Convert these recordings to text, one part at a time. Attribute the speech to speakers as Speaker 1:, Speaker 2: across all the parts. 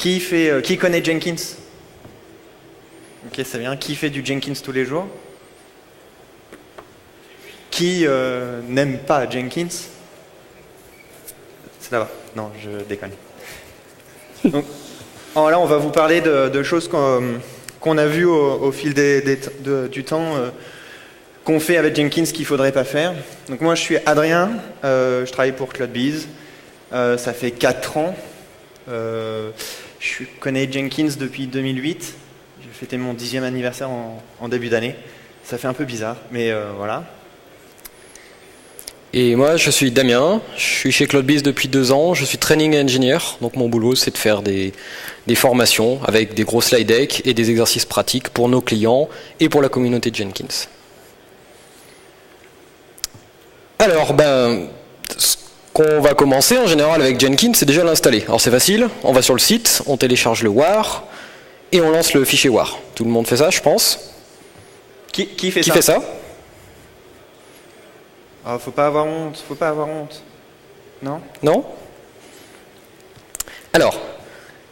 Speaker 1: Qui connaît Jenkins? Ok, c'est bien. Qui fait du Jenkins tous les jours? Qui n'aime pas Jenkins? C'est là-bas. Non, je déconne. Donc, là, on va vous parler de choses qu'on a vues au fil du temps, qu'on fait avec Jenkins qu'il ne faudrait pas faire. Donc moi, je suis Adrien, je travaille pour CloudBees. Ça fait 4 ans. Je connais Jenkins depuis 2008. J'ai fêté mon 10e anniversaire en début d'année. Ça fait un peu bizarre, mais voilà.
Speaker 2: Et moi, je suis Damien, je suis chez CloudBees depuis 2 ans, je suis training engineer, donc mon boulot c'est de faire des formations avec des gros slide decks et des exercices pratiques pour nos clients et pour la communauté de Jenkins. Alors, ce qu'on va commencer en général avec Jenkins, c'est déjà l'installer. Alors c'est facile, on va sur le site, on télécharge le war et on lance le fichier war. Tout le monde fait ça, je pense.
Speaker 1: Qui fait ça? Oh, faut pas avoir honte. Non?
Speaker 2: Non? Alors,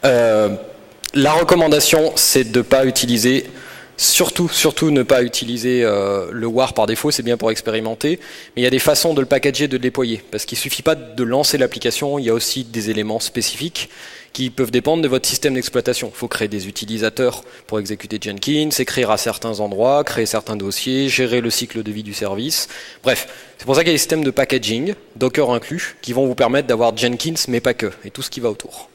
Speaker 2: la recommandation, c'est de ne pas utiliser, surtout ne pas utiliser le war par défaut, c'est bien pour expérimenter, mais il y a des façons de le packager, de le déployer, parce qu'il ne suffit pas de lancer l'application, il y a aussi des éléments spécifiques qui peuvent dépendre de votre système d'exploitation. Il faut créer des utilisateurs pour exécuter Jenkins, écrire à certains endroits, créer certains dossiers, gérer le cycle de vie du service. Bref, c'est pour ça qu'il y a des systèmes de packaging, Docker inclus, qui vont vous permettre d'avoir Jenkins, mais pas que, et tout ce qui va autour.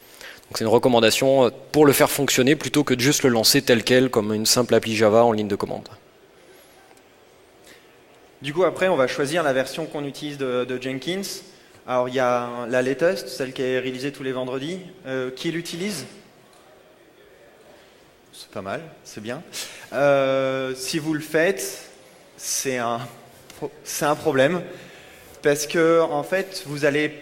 Speaker 2: Donc c'est une recommandation pour le faire fonctionner, plutôt que de juste le lancer tel quel, comme une simple appli Java en ligne de commande.
Speaker 1: Du coup, après, on va choisir la version qu'on utilise de Jenkins. Alors, il y a la latest, celle qui est réalisée tous les vendredis. Qui l'utilise? C'est pas mal, c'est bien. Si vous le faites, c'est un problème. Parce que, en fait, vous allez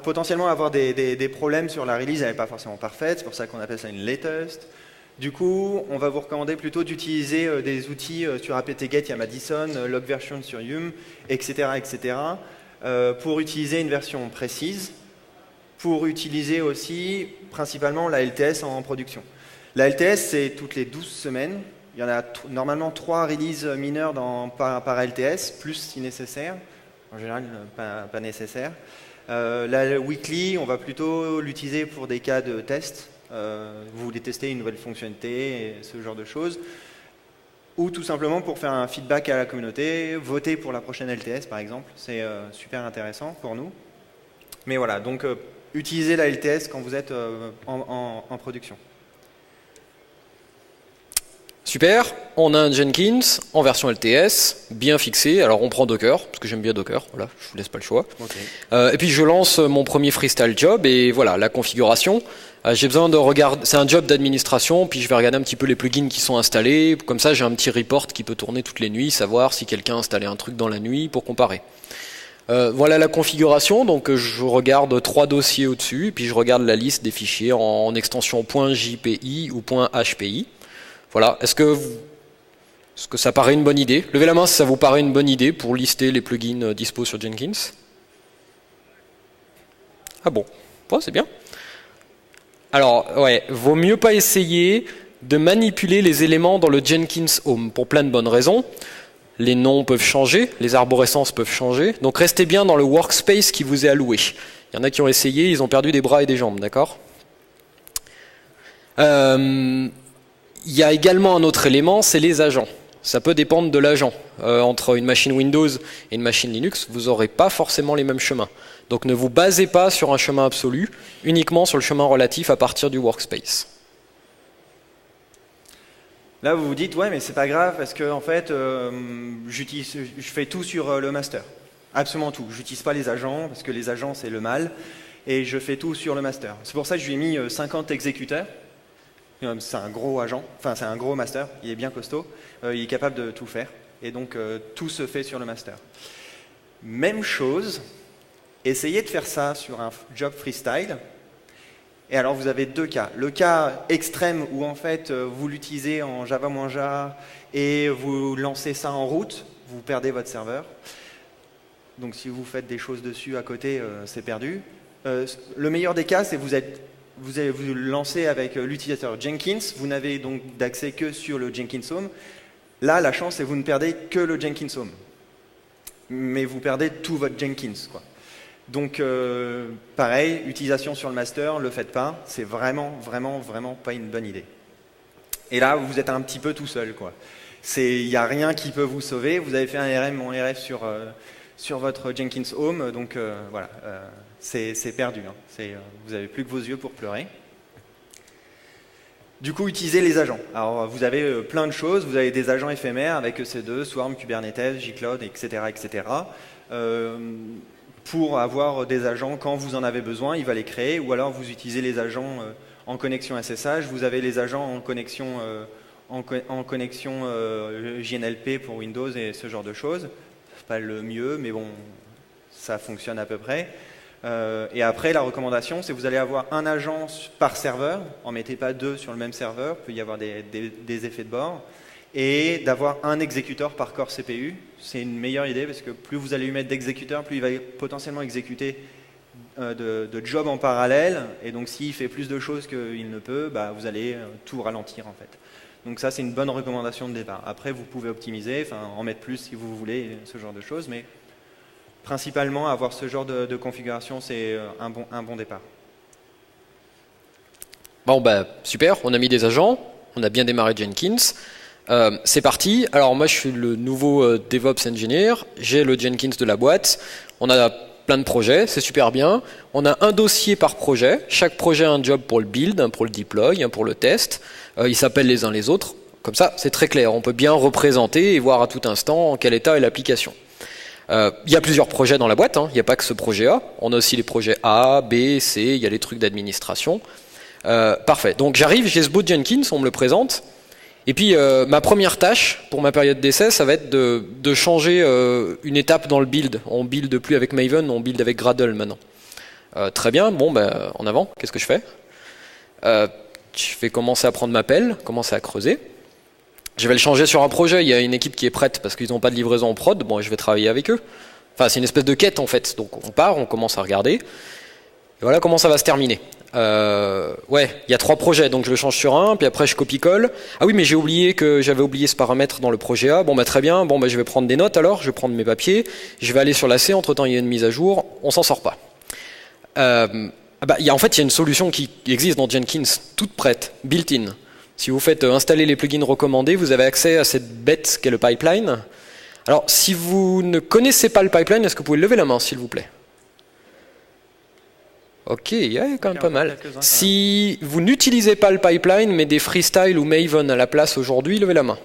Speaker 1: potentiellement avoir des problèmes sur la release, elle n'est pas forcément parfaite. C'est pour ça qu'on appelle ça une latest. Du coup, on va vous recommander plutôt d'utiliser des outils sur apt-get, il y a Madison, logversion sur Yum, etc., pour utiliser une version précise, pour utiliser aussi principalement la LTS en production. La LTS, c'est toutes les 12 semaines. Il y en a normalement 3 releases mineures par LTS, plus si nécessaire. En général, pas nécessaire. La weekly, on va plutôt l'utiliser pour des cas de test. Vous voulez tester une nouvelle fonctionnalité, et ce genre de choses, ou tout simplement pour faire un feedback à la communauté, voter pour la prochaine LTS par exemple, c'est super intéressant pour nous. Mais voilà, donc utilisez la LTS quand vous êtes en production.
Speaker 2: Super, on a un Jenkins en version LTS, bien fixé. Alors on prend Docker, parce que j'aime bien Docker, voilà, je vous laisse pas le choix. Okay. Et puis je lance mon premier freestyle job, et voilà, la configuration. J'ai besoin de regarder, c'est un job d'administration, puis je vais regarder un petit peu les plugins qui sont installés. Comme ça, j'ai un petit report qui peut tourner toutes les nuits, savoir si quelqu'un a installé un truc dans la nuit pour comparer. Voilà la configuration, donc je regarde 3 dossiers au-dessus, puis je regarde la liste des fichiers en extension .jpi ou .hpi. Voilà, est-ce que ça paraît une bonne idée? Levez la main si ça vous paraît une bonne idée pour lister les plugins dispo sur Jenkins. Ah bon, c'est bien. Alors, ouais, vaut mieux pas essayer de manipuler les éléments dans le Jenkins Home, pour plein de bonnes raisons. Les noms peuvent changer, les arborescences peuvent changer, donc restez bien dans le workspace qui vous est alloué. Il y en a qui ont essayé, ils ont perdu des bras et des jambes, d'accord? Il y a également un autre élément, c'est les agents. Ça peut dépendre de l'agent. Entre une machine Windows et une machine Linux, vous n'aurez pas forcément les mêmes chemins. Donc ne vous basez pas sur un chemin absolu, uniquement sur le chemin relatif à partir du workspace.
Speaker 1: Là, vous vous dites, ouais, mais c'est pas grave parce que en fait, je fais tout sur le master. Absolument tout. J'utilise pas les agents parce que les agents, c'est le mal. Et je fais tout sur le master. C'est pour ça que je lui ai mis 50 exécuteurs. C'est un gros agent, enfin c'est un gros master, il est bien costaud, il est capable de tout faire, et donc tout se fait sur le master. Même chose, essayez de faire ça sur un job freestyle, et alors vous avez 2 cas. Le cas extrême où en fait vous l'utilisez en Java-Jar et vous lancez ça en route, vous perdez votre serveur. Donc si vous faites des choses dessus à côté, c'est perdu. le meilleur des cas, c'est vous allez vous lancer avec l'utilisateur Jenkins, vous n'avez donc d'accès que sur le Jenkins Home. Là, la chance, c'est que vous ne perdez que le Jenkins Home. Mais vous perdez tout votre Jenkins, quoi. Donc, pareil, utilisation sur le master, le faites pas. C'est vraiment, vraiment, vraiment pas une bonne idée. Et là, vous êtes un petit peu tout seul, quoi. Il n'y a rien qui peut vous sauver. Vous avez fait un RM ou un RF sur votre Jenkins Home, donc voilà, c'est perdu. Hein. Vous n'avez plus que vos yeux pour pleurer. Du coup, utilisez les agents. Alors, vous avez plein de choses. Vous avez des agents éphémères avec EC2, Swarm, Kubernetes, Gcloud, etc., etc. Pour avoir des agents quand vous en avez besoin, il va les créer, ou alors vous utilisez les agents en connexion SSH, vous avez les agents en connexion, JNLP pour Windows et ce genre de choses. C'est pas le mieux, mais bon, ça fonctionne à peu près. Et après, la recommandation, c'est que vous allez avoir un agent par serveur, en mettez pas deux sur le même serveur, il peut y avoir des effets de bord, et d'avoir un exécuteur par corps CPU. C'est une meilleure idée parce que plus vous allez lui mettre d'exécuteurs, plus il va potentiellement exécuter de jobs en parallèle, et donc s'il fait plus de choses qu'il ne peut, bah, vous allez tout ralentir en fait. Donc ça, c'est une bonne recommandation de départ. Après, vous pouvez optimiser, en mettre plus si vous voulez, ce genre de choses, mais principalement, avoir ce genre de configuration, c'est un bon départ.
Speaker 2: Bon, bah, super, on a mis des agents, on a bien démarré Jenkins. C'est parti. Alors moi je suis le nouveau DevOps Engineer, j'ai le Jenkins de la boîte, on a plein de projets, c'est super bien. On a un dossier par projet, chaque projet a un job pour le build, un pour le deploy, un pour le test. Ils s'appellent les uns les autres, comme ça c'est très clair, on peut bien représenter et voir à tout instant en quel état est l'application. Il y a plusieurs projets dans la boîte, il n'y a pas que ce projet A, on a aussi les projets A, B, C, il y a les trucs d'administration. Parfait, donc j'arrive, j'ai ce bout de Jenkins, on me le présente. Et puis ma première tâche pour ma période d'essai, ça va être de changer une étape dans le build. On build plus avec Maven, on build avec Gradle maintenant. Très bien, bon ben en avant, qu'est-ce que je fais? Je vais commencer à prendre ma pelle, commencer à creuser. Je vais le changer sur un projet, il y a une équipe qui est prête parce qu'ils n'ont pas de livraison en prod, bon je vais travailler avec eux. Enfin c'est une espèce de quête en fait, donc on part, on commence à regarder. Et voilà comment ça va se terminer. Ouais, il y a 3 projets, donc je le change sur un, puis après je copie-colle. Ah oui, mais j'avais oublié ce paramètre dans le projet A. Bon bah très bien, bon bah je vais prendre des notes alors, je vais prendre mes papiers, je vais aller sur la C, entre-temps il y a une mise à jour, on s'en sort pas. En fait, il y a une solution qui existe dans Jenkins, toute prête, built-in. Si vous faites installer les plugins recommandés, vous avez accès à cette bête qu'est le pipeline. Alors, si vous ne connaissez pas le pipeline, est-ce que vous pouvez lever la main, s'il vous plaît? Ok, il y a quand même pas mal. Si vous n'utilisez pas le pipeline, mais des Freestyle ou Maven à la place aujourd'hui, levez la main.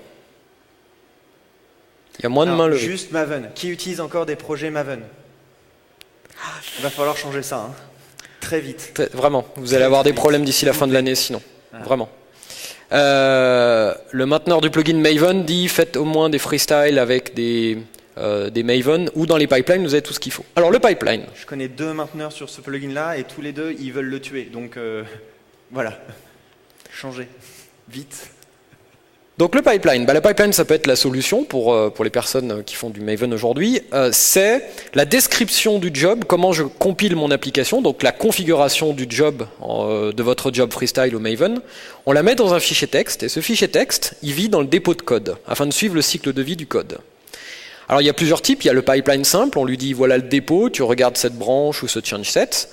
Speaker 2: Il y a moins de mains levées.
Speaker 1: Juste Maven. Qui utilise encore des projets Maven? Il va falloir changer ça, très vite.
Speaker 2: Vraiment, vous allez avoir des problèmes d'ici la fin de l'année sinon. Vraiment. Le mainteneur du plugin Maven dit faites au moins des Freestyle avec des Maven, ou dans les pipelines, vous avez tout ce qu'il faut. Alors le pipeline.
Speaker 1: Je connais 2 mainteneurs sur ce plugin-là, et tous les 2, ils veulent le tuer. Donc voilà, changez, vite.
Speaker 2: Donc le pipeline, le pipeline ça peut être la solution pour les personnes qui font du Maven aujourd'hui. C'est la description du job, comment je compile mon application, donc la configuration du job de votre job Freestyle ou Maven. On la met dans un fichier texte, et ce fichier texte, il vit dans le dépôt de code, afin de suivre le cycle de vie du code. Alors il y a plusieurs types, il y a le pipeline simple, on lui dit voilà le dépôt, tu regardes cette branche ou ce change set.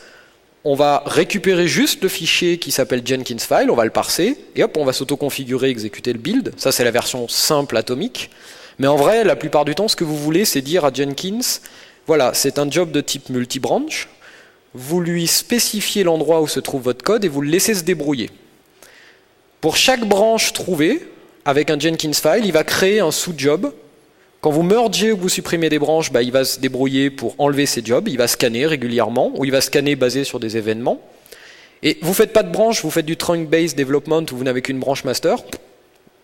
Speaker 2: On va récupérer juste le fichier qui s'appelle Jenkins file, on va le parser, et hop, on va s'auto-configurer, exécuter le build. Ça c'est la version simple atomique. Mais en vrai, la plupart du temps, ce que vous voulez, c'est dire à Jenkins, voilà, c'est un job de type multi-branch, vous lui spécifiez l'endroit où se trouve votre code et vous le laissez se débrouiller. Pour chaque branche trouvée, avec un Jenkins file, il va créer un sous-job. Quand vous mergez ou vous supprimez des branches, il va se débrouiller pour enlever ces jobs, il va scanner régulièrement, ou il va scanner basé sur des événements. Et vous ne faites pas de branche, vous faites du trunk-based development où vous n'avez qu'une branche master,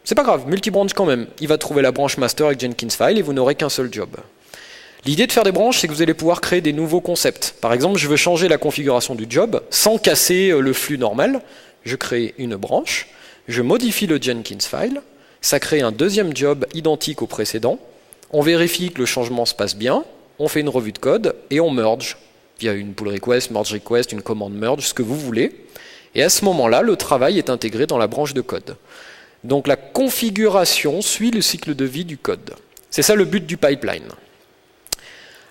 Speaker 2: c'est pas grave, multi-branch quand même. Il va trouver la branche master avec Jenkins file et vous n'aurez qu'un seul job. L'idée de faire des branches, c'est que vous allez pouvoir créer des nouveaux concepts. Par exemple, je veux changer la configuration du job sans casser le flux normal. Je crée une branche, je modifie le Jenkins file, ça crée un deuxième job identique au précédent. On vérifie que le changement se passe bien, on fait une revue de code et on merge. via une pull request, merge request, une commande merge, ce que vous voulez. Et à ce moment-là, le travail est intégré dans la branche de code. Donc la configuration suit le cycle de vie du code. C'est ça le but du pipeline.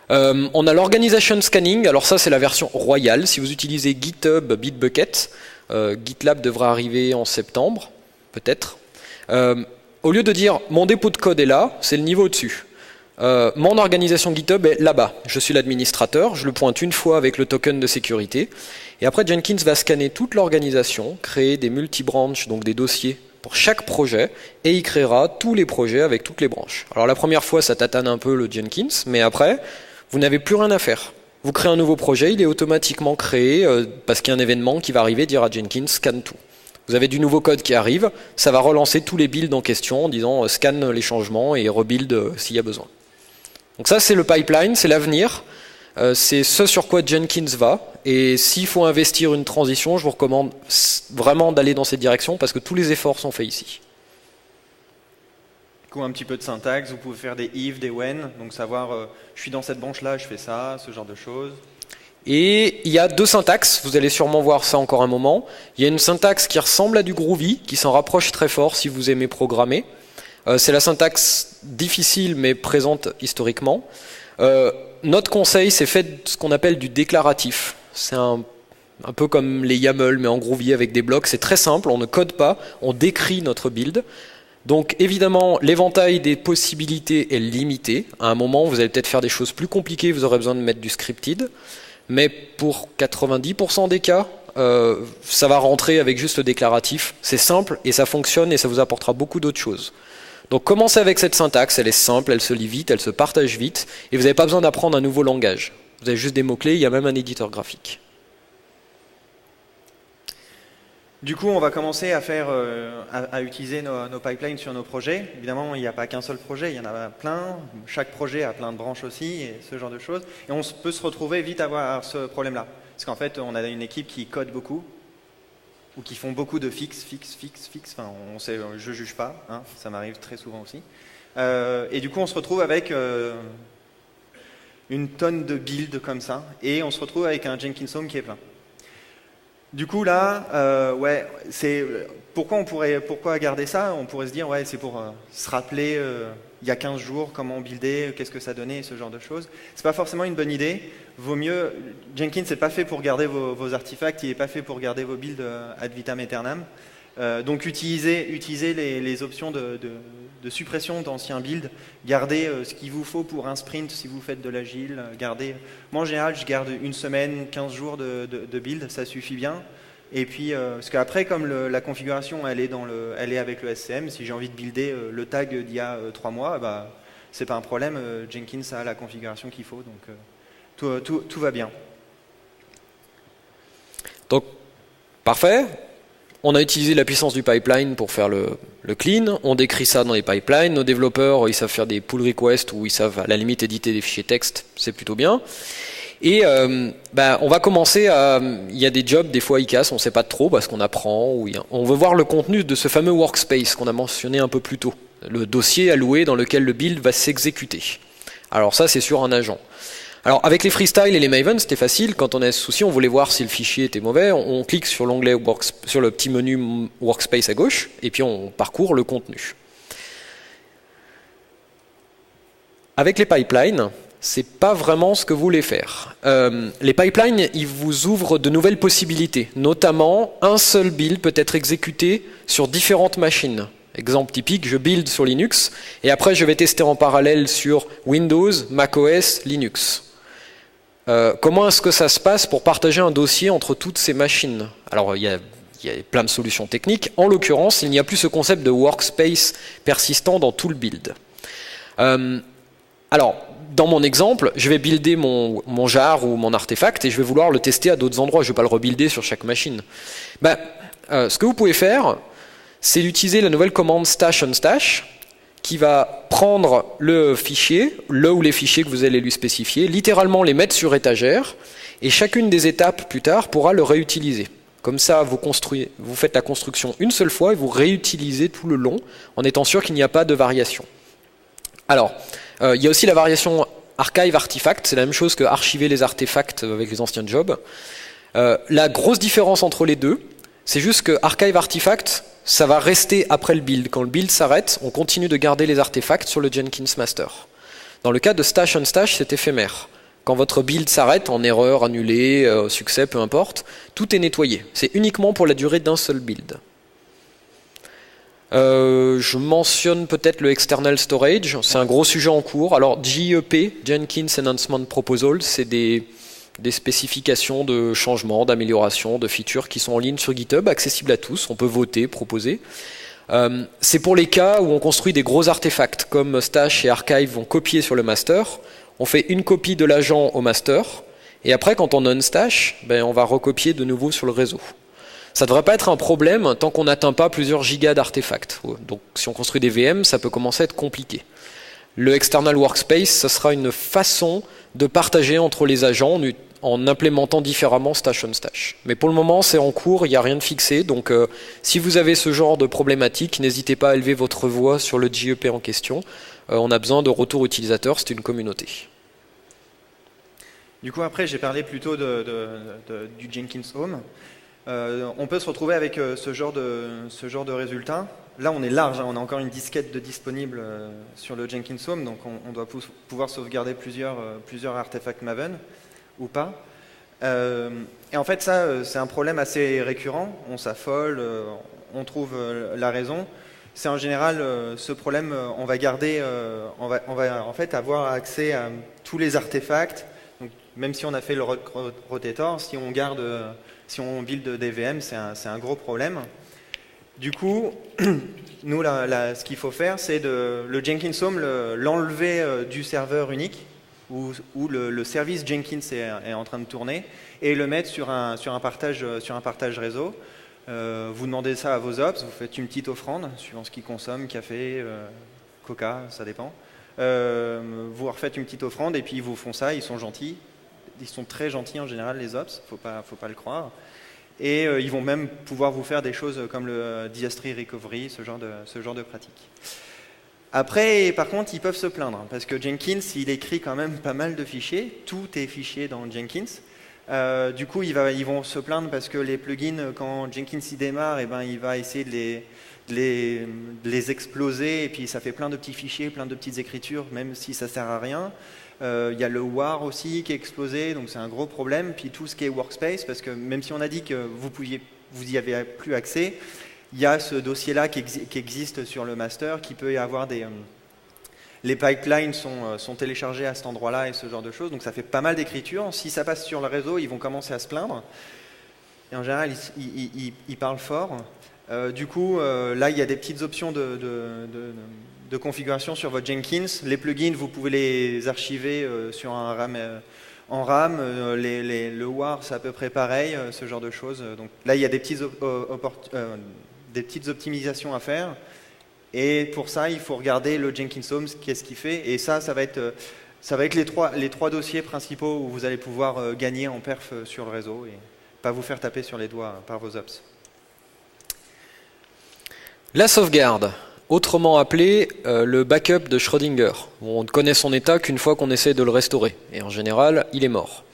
Speaker 2: On a l'organization scanning, alors ça c'est la version royale. Si vous utilisez GitHub, Bitbucket, GitLab devra arriver en septembre, peut-être. Au lieu de dire mon dépôt de code est là, c'est le niveau au-dessus. Mon organisation GitHub est là-bas. Je suis l'administrateur, je le pointe une fois avec le token de sécurité. Et après, Jenkins va scanner toute l'organisation, créer des multi-branches, donc des dossiers pour chaque projet, et il créera tous les projets avec toutes les branches. Alors la première fois, ça tatane un peu le Jenkins, mais après, vous n'avez plus rien à faire. Vous créez un nouveau projet, il est automatiquement créé parce qu'il y a un événement qui va arriver, dire à Jenkins, scanne tout. Vous avez du nouveau code qui arrive, ça va relancer tous les builds en question en disant scanne les changements et rebuild s'il y a besoin. Donc ça, c'est le pipeline, c'est l'avenir. C'est ce sur quoi Jenkins va. Et s'il faut investir une transition, je vous recommande vraiment d'aller dans cette direction parce que tous les efforts sont faits ici.
Speaker 1: Du coup, un petit peu de syntaxe, vous pouvez faire des if, des when, donc savoir je suis dans cette branche-là, je fais ça, ce genre de choses.
Speaker 2: Et il y a deux syntaxes, vous allez sûrement voir ça encore un moment. Il y a une syntaxe qui ressemble à du Groovy, qui s'en rapproche très fort si vous aimez programmer. C'est la syntaxe difficile mais présente historiquement. Notre conseil, c'est fait ce qu'on appelle du déclaratif. C'est un peu comme les YAML mais en Groovy avec des blocs. C'est très simple, on ne code pas, on décrit notre build. Donc évidemment, l'éventail des possibilités est limité. À un moment, vous allez peut-être faire des choses plus compliquées, vous aurez besoin de mettre du scripted. Mais pour 90% des cas, ça va rentrer avec juste le déclaratif. C'est simple et ça fonctionne et ça vous apportera beaucoup d'autres choses. Donc commencez avec cette syntaxe, elle est simple, elle se lit vite, elle se partage vite, et vous n'avez pas besoin d'apprendre un nouveau langage. Vous avez juste des mots-clés, il y a même un éditeur graphique.
Speaker 1: Du coup, on va commencer à faire, à utiliser nos pipelines sur nos projets. Évidemment, il n'y a pas qu'un seul projet, il y en a plein. Chaque projet a plein de branches aussi, et ce genre de choses. Et on peut se retrouver vite à avoir ce problème-là. Parce qu'en fait, on a une équipe qui code beaucoup, ou qui font beaucoup de fixe. Enfin, on sait, je juge pas, hein, ça m'arrive très souvent aussi. Et du coup, on se retrouve avec une tonne de builds comme ça, et on se retrouve avec un Jenkins Home qui est plein. Du coup, là, ouais, c'est pourquoi garder ça? On pourrait se dire, ouais, c'est pour se rappeler il y a 15 jours comment builder, qu'est-ce que ça donnait, ce genre de choses. C'est pas forcément une bonne idée. Vaut mieux, Jenkins n'est pas fait pour garder vos artefacts, il n'est pas fait pour garder vos builds ad vitam aeternam. Donc utilisez les options de suppression d'anciens builds, gardez ce qu'il vous faut pour un sprint si vous faites de l'agile, moi en général je garde une semaine, 15 jours de build, ça suffit bien. Et puis, parce qu'après comme la configuration elle est avec le SCM, si j'ai envie de builder le tag d'il y a 3 mois, bah, c'est pas un problème, Jenkins a la configuration qu'il faut, donc tout va bien.
Speaker 2: Donc, parfait. On a utilisé la puissance du pipeline pour faire le clean, on décrit ça dans les pipelines, nos développeurs ils savent faire des pull requests ou ils savent à la limite éditer des fichiers texte, c'est plutôt bien. Et on va commencer à... Il y a des jobs, des fois ils cassent, on ne sait pas trop parce qu'on apprend, on veut voir le contenu de ce fameux workspace qu'on a mentionné un peu plus tôt, le dossier alloué dans lequel le build va s'exécuter. Alors ça c'est sur un agent. Alors avec les freestyle et les Maven, c'était facile. Quand on a ce souci, on voulait voir si le fichier était mauvais. On clique sur l'onglet sur le petit menu Workspace à gauche, et puis on parcourt le contenu. Avec les pipelines, c'est pas vraiment ce que vous voulez faire. Les pipelines, ils vous ouvrent de nouvelles possibilités. Notamment, un seul build peut être exécuté sur différentes machines. Exemple typique, je build sur Linux, et après je vais tester en parallèle sur Windows, macOS, Linux. Comment est-ce que ça se passe pour partager un dossier entre toutes ces machines? Alors il y a plein de solutions techniques. En l'occurrence, il n'y a plus ce concept de workspace persistant dans tout le build. Alors, dans mon exemple, je vais builder mon jar ou mon artefact et je vais vouloir le tester à d'autres endroits. Je ne vais pas le rebuilder sur chaque machine. Ce que vous pouvez faire, c'est d'utiliser la nouvelle commande stash on stash, qui va prendre le fichier, le ou les fichiers que vous allez lui spécifier, littéralement les mettre sur étagère, et chacune des étapes plus tard pourra le réutiliser. Comme ça, vous faites la construction une seule fois et vous réutilisez tout le long, en étant sûr qu'il n'y a pas de variation. Alors, il y a aussi la variation archive artifact, c'est la même chose que archiver les artefacts avec les anciens jobs. La grosse différence entre les deux, c'est juste que archive artifact, ça va rester après le build. Quand le build s'arrête, on continue de garder les artefacts sur le Jenkins master. Dans le cas de stash unstash, c'est éphémère. Quand votre build s'arrête, en erreur, annulé, succès, peu importe, tout est nettoyé. C'est uniquement pour la durée d'un seul build. Je mentionne peut-être le external storage, c'est un gros sujet en cours. Alors JEP, Jenkins Enhancement Proposal, c'est des spécifications de changements, d'améliorations, de features qui sont en ligne sur GitHub, accessibles à tous, on peut voter, proposer. C'est pour les cas où on construit des gros artefacts, comme Stash et Archive vont copier sur le master, on fait une copie de l'agent au master, et après quand on unstash, on va recopier de nouveau sur le réseau. Ça ne devrait pas être un problème tant qu'on n'atteint pas plusieurs gigas d'artefacts. Donc si on construit des VM, ça peut commencer à être compliqué. Le external workspace, ça sera une façon de partager entre les agents en implémentant différemment stash on stash. Mais pour le moment, c'est en cours, il n'y a rien de fixé. Donc si vous avez ce genre de problématique, n'hésitez pas à élever votre voix sur le JEP en question. On a besoin de retour utilisateur, c'est une communauté.
Speaker 1: Du coup, après, j'ai parlé plutôt du Jenkins Home. On peut se retrouver avec ce genre de résultats. Là, on est large, on a encore une disquette de disponible sur le Jenkins Home, donc on doit pouvoir sauvegarder plusieurs artefacts Maven, ou pas. Et en fait, ça, c'est un problème assez récurrent. On s'affole, on trouve la raison. C'est en général ce problème, on va garder, on va en fait avoir accès à tous les artefacts. Donc, même si on a fait le rotator, si on build des VM, c'est un gros problème. Du coup, nous, ce qu'il faut faire, c'est le Jenkins Home, l'enlever du serveur unique, où le service Jenkins est en train de tourner, et le mettre sur un partage réseau. Vous demandez ça à vos ops, vous faites une petite offrande, suivant ce qu'ils consomment, café, coca, ça dépend. Vous refaites une petite offrande, et puis ils vous font ça, ils sont gentils. Ils sont très gentils en général, les ops, faut pas le croire. Et ils vont même pouvoir vous faire des choses comme le disaster recovery, ce genre de pratique. Après, par contre, ils peuvent se plaindre, parce que Jenkins, il écrit quand même pas mal de fichiers, tout est fichier dans Jenkins. Du coup, ils vont se plaindre parce que les plugins, quand Jenkins y démarre, il va essayer de les exploser, et puis ça fait plein de petits fichiers, plein de petites écritures, même si ça sert à rien. Il y a le war aussi qui est explosé, donc c'est un gros problème. Puis tout ce qui est workspace, parce que même si on a dit que vous y avez plus accès, il y a ce dossier-là qui existe sur le master, qui peut y avoir les pipelines sont téléchargés à cet endroit-là et ce genre de choses, donc ça fait pas mal d'écriture. Si ça passe sur le réseau, ils vont commencer à se plaindre. Et en général, ils parlent fort. Du coup, là, il y a des petites options de configuration sur votre Jenkins. Les plugins, vous pouvez les archiver sur un RAM, en RAM. Le WAR, c'est à peu près pareil, ce genre de choses. Donc là, il y a des petites optimisations à faire. Et pour ça, il faut regarder le Jenkins Home, qu'est-ce qu'il fait. Et ça va être les trois dossiers principaux où vous allez pouvoir gagner en perf sur le réseau et pas vous faire taper sur les doigts par vos ops.
Speaker 2: La sauvegarde, autrement appelé le backup de Schrödinger. On ne connaît son état qu'une fois qu'on essaie de le restaurer. Et en général, il est mort.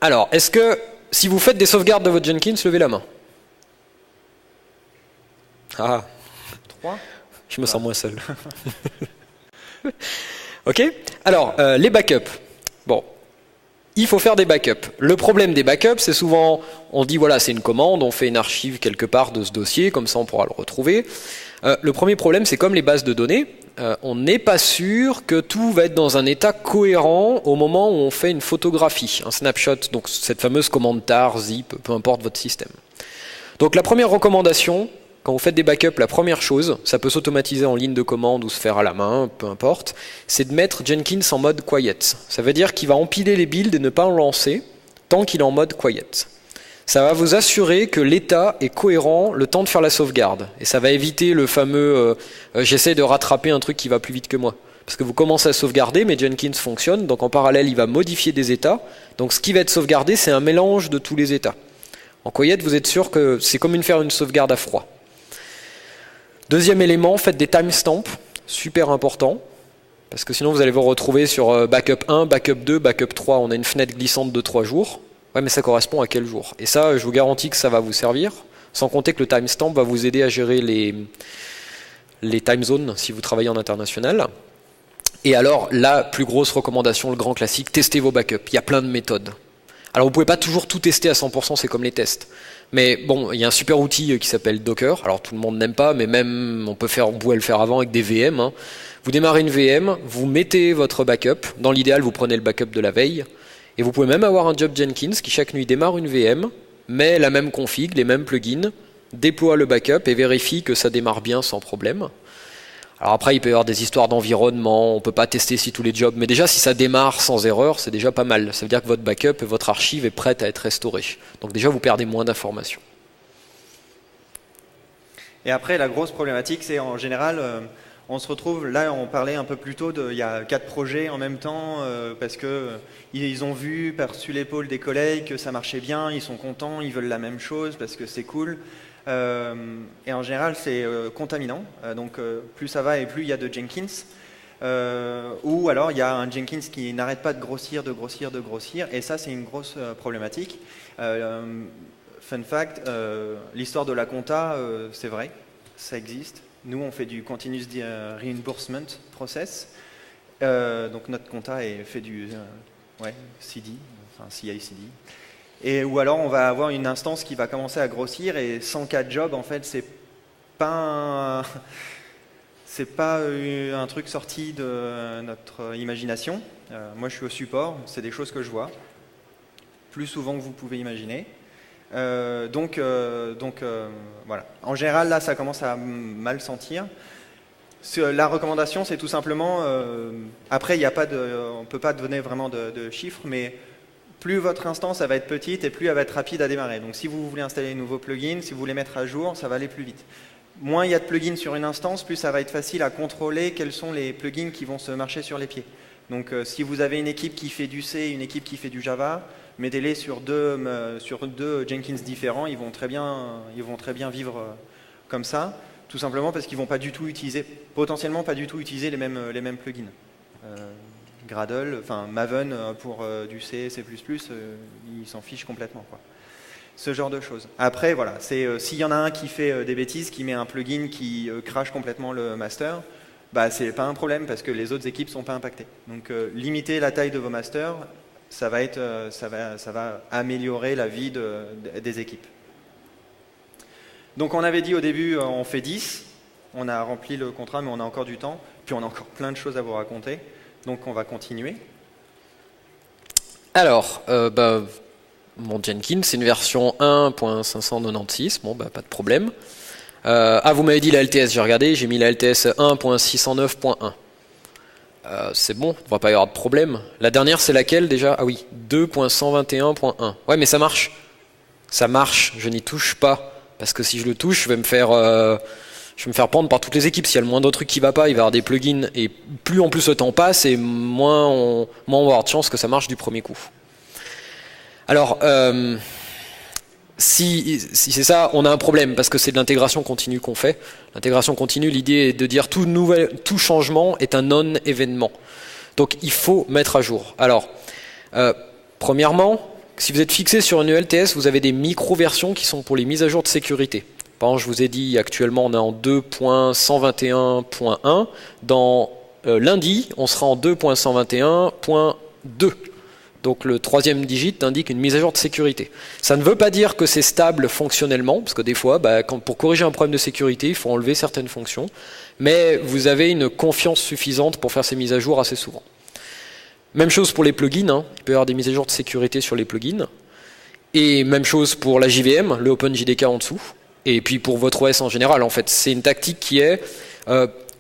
Speaker 2: Alors, est-ce que, si vous faites des sauvegardes de votre Jenkins, levez la main. Ah,
Speaker 1: 3 ?
Speaker 2: Je me sens moins seul. Ok. Alors, les backups. Bon. Il faut faire des backups. Le problème des backups, c'est souvent, on dit voilà, c'est une commande, on fait une archive quelque part de ce dossier, comme ça on pourra le retrouver. Le premier problème, c'est comme les bases de données, on n'est pas sûr que tout va être dans un état cohérent au moment où on fait une photographie, un snapshot, donc cette fameuse commande tar, zip, peu importe votre système. Donc la première recommandation, quand vous faites des backups, la première chose, ça peut s'automatiser en ligne de commande ou se faire à la main, peu importe, c'est de mettre Jenkins en mode quiet. Ça veut dire qu'il va empiler les builds et ne pas en lancer tant qu'il est en mode quiet. Ça va vous assurer que l'état est cohérent le temps de faire la sauvegarde. Et ça va éviter le fameux j'essaie de rattraper un truc qui va plus vite que moi. Parce que vous commencez à sauvegarder, mais Jenkins fonctionne, donc en parallèle, il va modifier des états. Donc ce qui va être sauvegardé, c'est un mélange de tous les états. En quiet, vous êtes sûr que c'est comme faire une sauvegarde à froid. Deuxième élément, faites des timestamps, super important. Parce que sinon vous allez vous retrouver sur backup 1, backup 2, backup 3, on a une fenêtre glissante de 3 jours. Ouais, mais ça correspond à quel jour? Et ça, je vous garantis que ça va vous servir, sans compter que le timestamp va vous aider à gérer les time zones si vous travaillez en international. Et alors, la plus grosse recommandation, le grand classique, testez vos backups. Il y a plein de méthodes. Alors, vous ne pouvez pas toujours tout tester à 100%, c'est comme les tests. Mais bon, il y a un super outil qui s'appelle Docker. Alors, tout le monde n'aime pas, mais même on pouvait le faire avant avec des VM. Hein. Vous démarrez une VM, vous mettez votre backup. Dans l'idéal, vous prenez le backup de la veille. Et vous pouvez même avoir un job Jenkins qui chaque nuit démarre une VM, met la même config, les mêmes plugins, déploie le backup et vérifie que ça démarre bien sans problème. Alors après, il peut y avoir des histoires d'environnement, on ne peut pas tester si tous les jobs, mais déjà si ça démarre sans erreur, c'est déjà pas mal. Ça veut dire que votre backup et votre archive est prête à être restaurée. Donc déjà, vous perdez moins d'informations.
Speaker 1: Et après, la grosse problématique, c'est en général, on se retrouve, là on parlait un peu plus tôt, il y a 4 projets en même temps, parce qu'ils ont vu, perçu l'épaule des collègues, que ça marchait bien, ils sont contents, ils veulent la même chose, parce que c'est cool. Et en général, c'est contaminant, donc plus ça va et plus il y a de Jenkins. Ou alors il y a un Jenkins qui n'arrête pas de grossir, et ça c'est une grosse problématique. Fun fact, l'histoire de la compta, c'est vrai, ça existe. Nous, on fait du Continuous Reimbursement Process. Donc notre compta est fait du CD, enfin CI/CD. Ou alors on va avoir une instance qui va commencer à grossir et 104 jobs, en fait, c'est pas un truc sorti de notre imagination. Moi, je suis au support, c'est des choses que je vois, plus souvent que vous pouvez imaginer. Donc voilà. En général, là, ça commence à mal sentir. La recommandation, c'est tout simplement... après, on ne peut pas donner vraiment de chiffres, mais plus votre instance elle va être petite et plus elle va être rapide à démarrer. Donc si vous voulez installer un nouveau plugin, si vous voulez mettre à jour, ça va aller plus vite. Moins il y a de plugins sur une instance, plus ça va être facile à contrôler quels sont les plugins qui vont se marcher sur les pieds. Donc si vous avez une équipe qui fait du C et une équipe qui fait du Java, mettez-les sur deux Jenkins différents, ils vont très bien vivre comme ça, tout simplement parce qu'ils vont pas du tout utiliser, potentiellement pas du tout utiliser les mêmes plugins. Gradle, enfin Maven pour du C, C++, ils s'en fichent complètement, quoi. Ce genre de choses. Après, voilà, s'il y en a un qui fait des bêtises, qui met un plugin qui crache complètement le master, bah c'est pas un problème parce que les autres équipes sont pas impactées. Donc limiter la taille de vos masters, ça va améliorer la vie des équipes. Donc on avait dit au début, on fait 10, on a rempli le contrat, mais on a encore du temps, puis on a encore plein de choses à vous raconter. Donc on va continuer.
Speaker 2: Alors, mon Jenkins, c'est une version 1.596, bon pas de problème. Vous m'avez dit la LTS, j'ai regardé, j'ai mis la LTS 1.609.1. C'est bon, il ne va pas y avoir de problème. La dernière, c'est laquelle déjà? Ah oui, 2.121.1. Ouais, mais ça marche. Ça marche, je n'y touche pas. Parce que si je le touche, je vais me faire prendre par toutes les équipes. S'il y a le moindre truc qui ne va pas, il va y avoir des plugins. Et plus en plus le temps passe, et moins on va avoir de chance que ça marche du premier coup. Alors, si c'est ça, on a un problème, parce que c'est de l'intégration continue qu'on fait. L'intégration continue, l'idée est de dire tout changement est un non-événement. Donc il faut mettre à jour. Alors, premièrement, si vous êtes fixé sur une LTS, vous avez des micro-versions qui sont pour les mises à jour de sécurité. Par exemple, je vous ai dit, actuellement on est en 2.121.1. Dans lundi, on sera en 2.121.2. Donc le troisième digit indique une mise à jour de sécurité. Ça ne veut pas dire que c'est stable fonctionnellement, parce que des fois, pour corriger un problème de sécurité, il faut enlever certaines fonctions. Mais vous avez une confiance suffisante pour faire ces mises à jour assez souvent. Même chose pour les plugins, il peut y avoir des mises à jour de sécurité sur les plugins. Et même chose pour la JVM, le OpenJDK en dessous. Et puis pour votre OS en général, en fait, c'est une tactique qui est...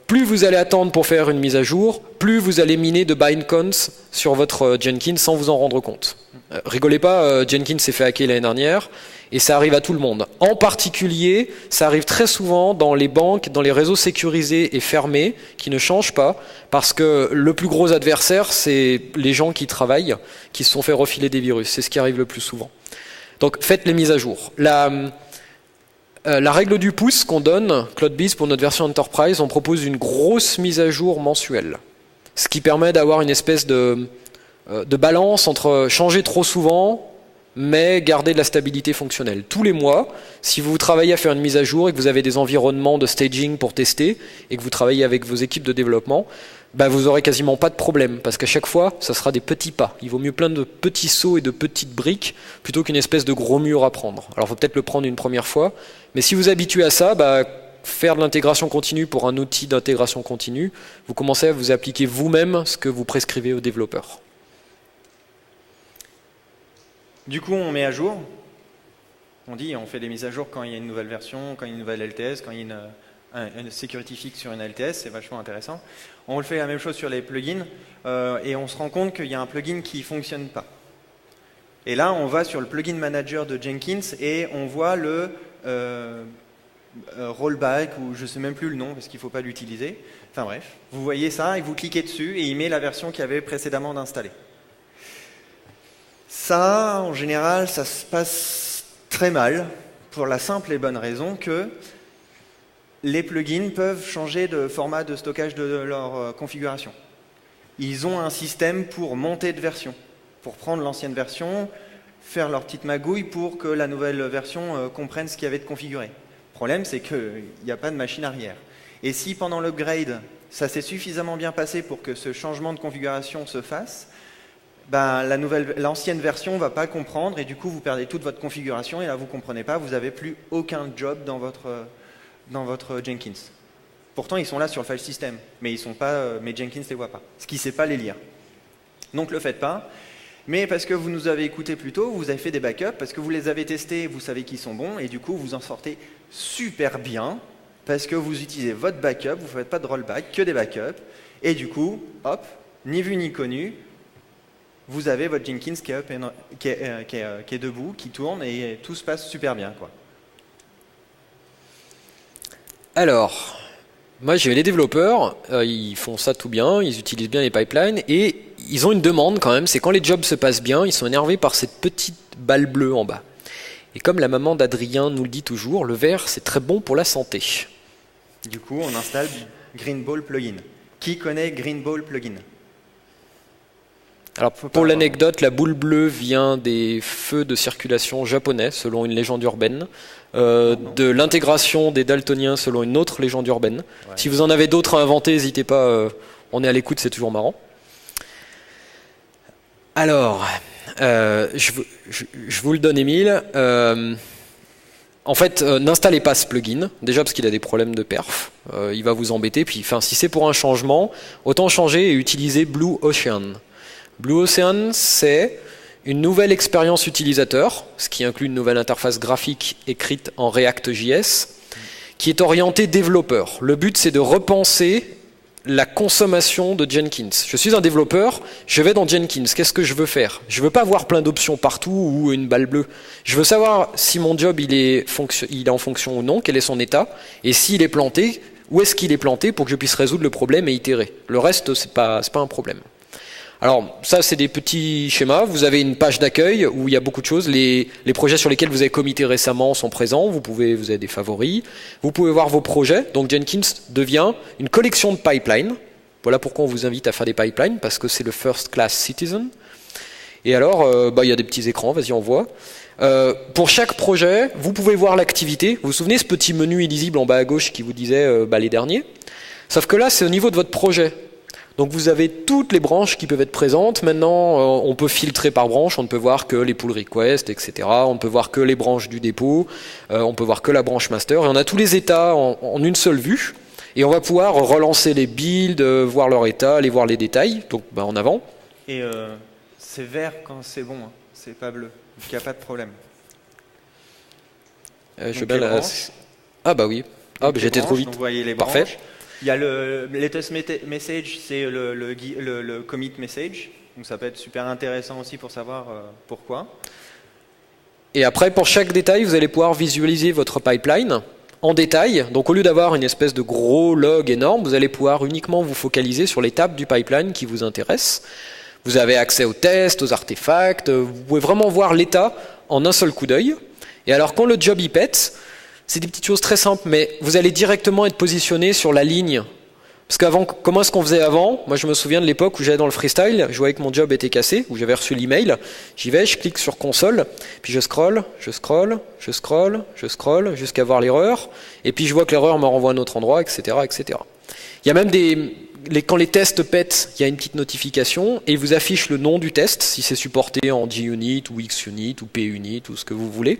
Speaker 2: plus vous allez attendre pour faire une mise à jour, plus vous allez miner de bindcons sur votre Jenkins sans vous en rendre compte. Rigolez pas, Jenkins s'est fait hacker l'année dernière, et ça arrive à tout le monde. En particulier, ça arrive très souvent dans les banques, dans les réseaux sécurisés et fermés, qui ne changent pas, parce que le plus gros adversaire, c'est les gens qui travaillent, qui se sont fait refiler des virus. C'est ce qui arrive le plus souvent. Donc faites les mises à jour. La règle du pouce qu'on donne, CloudBees pour notre version Enterprise, on propose une grosse mise à jour mensuelle. ce qui permet d'avoir une espèce de balance entre changer trop souvent, mais garder de la stabilité fonctionnelle. Tous les mois, si vous travaillez à faire une mise à jour et que vous avez des environnements de staging pour tester, et que vous travaillez avec vos équipes de développement, vous aurez quasiment pas de problème, parce qu'à chaque fois, ça sera des petits pas. Il vaut mieux plein de petits sauts et de petites briques, plutôt qu'une espèce de gros mur à prendre. Alors il faut peut-être le prendre une première fois, mais si vous habituez à ça, faire de l'intégration continue pour un outil d'intégration continue, vous commencez à vous appliquer vous-même ce que vous prescrivez aux développeurs.
Speaker 1: Du coup, on met à jour. On fait des mises à jour quand il y a une nouvelle version, quand il y a une nouvelle LTS, quand il y a une security fix sur une LTS, c'est vachement intéressant. On le fait la même chose sur les plugins, et on se rend compte qu'il y a un plugin qui ne fonctionne pas. Et là, on va sur le plugin manager de Jenkins et on voit le rollback, ou je ne sais même plus le nom parce qu'il ne faut pas l'utiliser. Enfin bref, vous voyez ça et vous cliquez dessus et il met la version qu'il y avait précédemment d'installer. Ça, en général, ça se passe très mal pour la simple et bonne raison que les plugins peuvent changer de format de stockage de leur configuration. Ils ont un système pour monter de version, pour prendre l'ancienne version, faire leur petite magouille pour que la nouvelle version comprenne ce qu'il y avait de configuré. Le problème, c'est qu'il n'y a pas de machine arrière. Et si pendant l'upgrade, ça s'est suffisamment bien passé pour que ce changement de configuration se fasse, l'ancienne version ne va pas comprendre et du coup vous perdez toute votre configuration et là vous ne comprenez pas, vous n'avez plus aucun job dans votre Jenkins. Pourtant ils sont là sur le file system, mais Jenkins ne les voit pas, ce qui ne sait pas les lire. Donc le faites pas, mais parce que vous nous avez écouté plus tôt, vous avez fait des backups, parce que vous les avez testés, vous savez qu'ils sont bons et du coup vous en sortez super bien parce que vous utilisez votre backup, vous ne faites pas de rollback, que des backups et du coup, hop, ni vu ni connu, vous avez votre Jenkins qui est debout, qui tourne et tout se passe super bien, quoi.
Speaker 2: Alors, moi j'ai les développeurs, ils font ça tout bien, ils utilisent bien les pipelines et ils ont une demande quand même, c'est quand les jobs se passent bien, ils sont énervés par cette petite balle bleue en bas. Et comme la maman d'Adrien nous le dit toujours, le vert c'est très bon pour la santé.
Speaker 1: Du coup, on installe Greenball plugin. Qui connaît Greenball plugin ?
Speaker 2: Alors pour l'anecdote, la boule bleue vient des feux de circulation japonais, selon une légende urbaine, de l'intégration des daltoniens, selon une autre légende urbaine. Ouais. Si vous en avez d'autres à inventer, n'hésitez pas, on est à l'écoute, c'est toujours marrant. Alors, je vous le donne, Émile. En fait, n'installez pas ce plugin, déjà parce qu'il a des problèmes de perf, il va vous embêter, puis si c'est pour un changement, autant changer et utiliser Blue Ocean. Blue Ocean, c'est une nouvelle expérience utilisateur, ce qui inclut une nouvelle interface graphique écrite en React.js, qui est orientée développeur. Le but, c'est de repenser la consommation de Jenkins. Je suis un développeur, je vais dans Jenkins, qu'est-ce que je veux faire ? Je ne veux pas avoir plein d'options partout ou une balle bleue. Je veux savoir si mon job il est en fonction ou non, quel est son état, et s'il est planté, où est-ce qu'il est planté pour que je puisse résoudre le problème et itérer. Le reste, c'est pas un problème. Alors ça c'est des petits schémas, vous avez une page d'accueil où il y a beaucoup de choses, les projets sur lesquels vous avez commité récemment sont présents, vous avez des favoris, vous pouvez voir vos projets, donc Jenkins devient une collection de pipelines, voilà pourquoi on vous invite à faire des pipelines, parce que c'est le first class citizen, et alors il y a des petits écrans, vas-y on voit. Pour chaque projet, vous pouvez voir l'activité, vous vous souvenez ce petit menu illisible en bas à gauche qui vous disait les derniers, sauf que là c'est au niveau de votre projet. Donc vous avez toutes les branches qui peuvent être présentes. Maintenant, on peut filtrer par branche, on ne peut voir que les pull requests, etc. On ne peut voir que les branches du dépôt, on peut voir que la branche master. Et on a tous les états en une seule vue. Et on va pouvoir relancer les builds, voir leur état, aller voir les détails. Donc en avant.
Speaker 1: Et c'est vert quand c'est bon, hein. C'est pas bleu. Donc il n'y a pas de problème.
Speaker 2: Ah bah oui. Ah bah j'étais trop vite.
Speaker 1: Donc, vous voyez les
Speaker 2: parfait.
Speaker 1: Branches. Il y a le latest message, c'est le commit message. Donc ça peut être super intéressant aussi pour savoir pourquoi.
Speaker 2: Et après, pour chaque détail, vous allez pouvoir visualiser votre pipeline en détail. Donc au lieu d'avoir une espèce de gros log énorme, vous allez pouvoir uniquement vous focaliser sur l'étape du pipeline qui vous intéresse. Vous avez accès aux tests, aux artefacts. Vous pouvez vraiment voir l'état en un seul coup d'œil. Et alors quand le job y pète, c'est des petites choses très simples, mais vous allez directement être positionné sur la ligne Parce qu'avant, comment est-ce qu'on faisait avant? Moi, je me souviens de l'époque où j'allais dans le freestyle, je voyais que mon job était cassé, où j'avais reçu l'email, j'y vais, je clique sur console, puis je scroll, jusqu'à voir l'erreur, et puis je vois que l'erreur me renvoie à un autre endroit, etc., etc. Il y a même quand les tests pètent, il y a une petite notification, et il vous affiche le nom du test, si c'est supporté en JUnit, ou XUnit, ou PUnit, ou ce que vous voulez.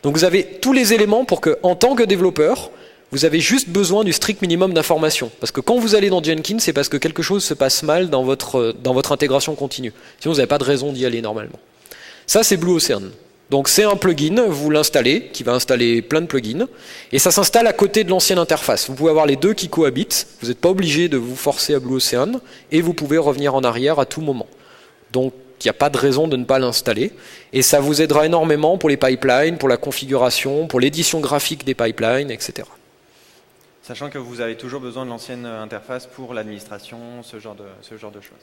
Speaker 2: Donc vous avez tous les éléments pour que, en tant que développeur, vous avez juste besoin du strict minimum d'informations. Parce que quand vous allez dans Jenkins, c'est parce que quelque chose se passe mal dans votre intégration continue. Sinon, vous n'avez pas de raison d'y aller normalement. Ça, c'est Blue Ocean. Donc c'est un plugin, vous l'installez, qui va installer plein de plugins, et ça s'installe à côté de l'ancienne interface. Vous pouvez avoir les deux qui cohabitent, vous n'êtes pas obligé de vous forcer à Blue Ocean, et vous pouvez revenir en arrière à tout moment. Donc il n'y a pas de raison de ne pas l'installer, et ça vous aidera énormément pour les pipelines, pour la configuration, pour l'édition graphique des pipelines, etc.
Speaker 1: Sachant que vous avez toujours besoin de l'ancienne interface pour l'administration, ce genre de choses.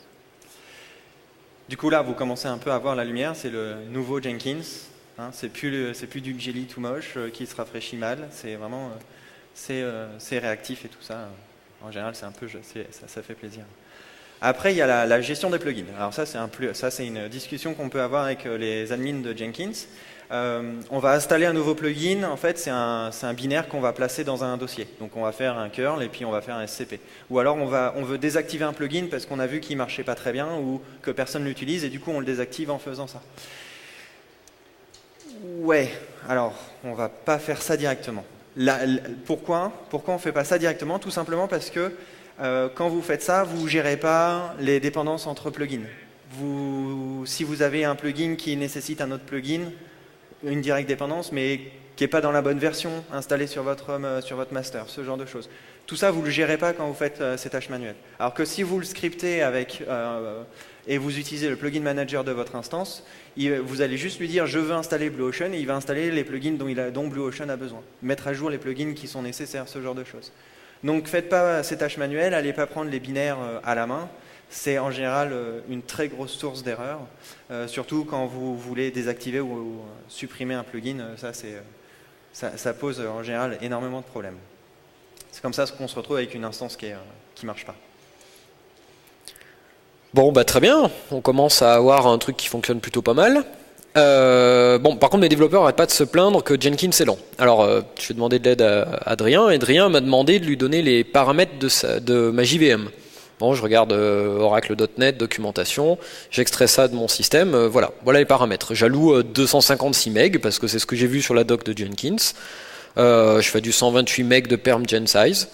Speaker 1: Du coup là, vous commencez un peu à voir la lumière, c'est le nouveau Jenkins. Hein, c'est plus du Jelly tout moche qui se rafraîchit mal, c'est vraiment c'est réactif et tout ça. En général, ça fait plaisir. Après, il y a la gestion des plugins. Alors ça, c'est une discussion qu'on peut avoir avec les admins de Jenkins. On va installer un nouveau plugin, en fait c'est un binaire qu'on va placer dans un dossier. Donc on va faire un curl et puis on va faire un SCP. Ou alors on veut désactiver un plugin parce qu'on a vu qu'il ne marchait pas très bien ou que personne ne l'utilise et du coup on le désactive en faisant ça. Ouais, alors on ne va pas faire ça directement. Pourquoi on ne fait pas ça directement? Tout simplement parce que quand vous faites ça, vous ne gérez pas les dépendances entre plugins. Si vous avez un plugin qui nécessite un autre plugin, une directe dépendance, mais qui n'est pas dans la bonne version, installée sur votre master, ce genre de choses. Tout ça, vous ne le gérez pas quand vous faites ces tâches manuelles. Alors que si vous le scriptez et vous utilisez le plugin manager de votre instance, vous allez juste lui dire « je veux installer Blue Ocean » et il va installer les plugins dont Blue Ocean a besoin. Mettre à jour les plugins qui sont nécessaires, ce genre de choses. Donc faites pas ces tâches manuelles, n'allez pas prendre les binaires à la main. C'est en général une très grosse source d'erreur, surtout quand vous voulez désactiver ou supprimer un plugin, ça pose en général énormément de problèmes. C'est comme ça qu'on se retrouve avec une instance qui ne marche pas.
Speaker 2: Bon, bah très bien, on commence à avoir un truc qui fonctionne plutôt pas mal. Bon, par contre, mes développeurs n'arrêtent pas de se plaindre que Jenkins est lent. Alors, je vais demander de l'aide à Adrien, et Adrien m'a demandé de lui donner les paramètres de ma JVM. Bon, je regarde Oracle.net, documentation, j'extrais ça de mon système, voilà les paramètres. J'alloue 256 MB parce que c'est ce que j'ai vu sur la doc de Jenkins. Je fais du 128 MB de perm gen size,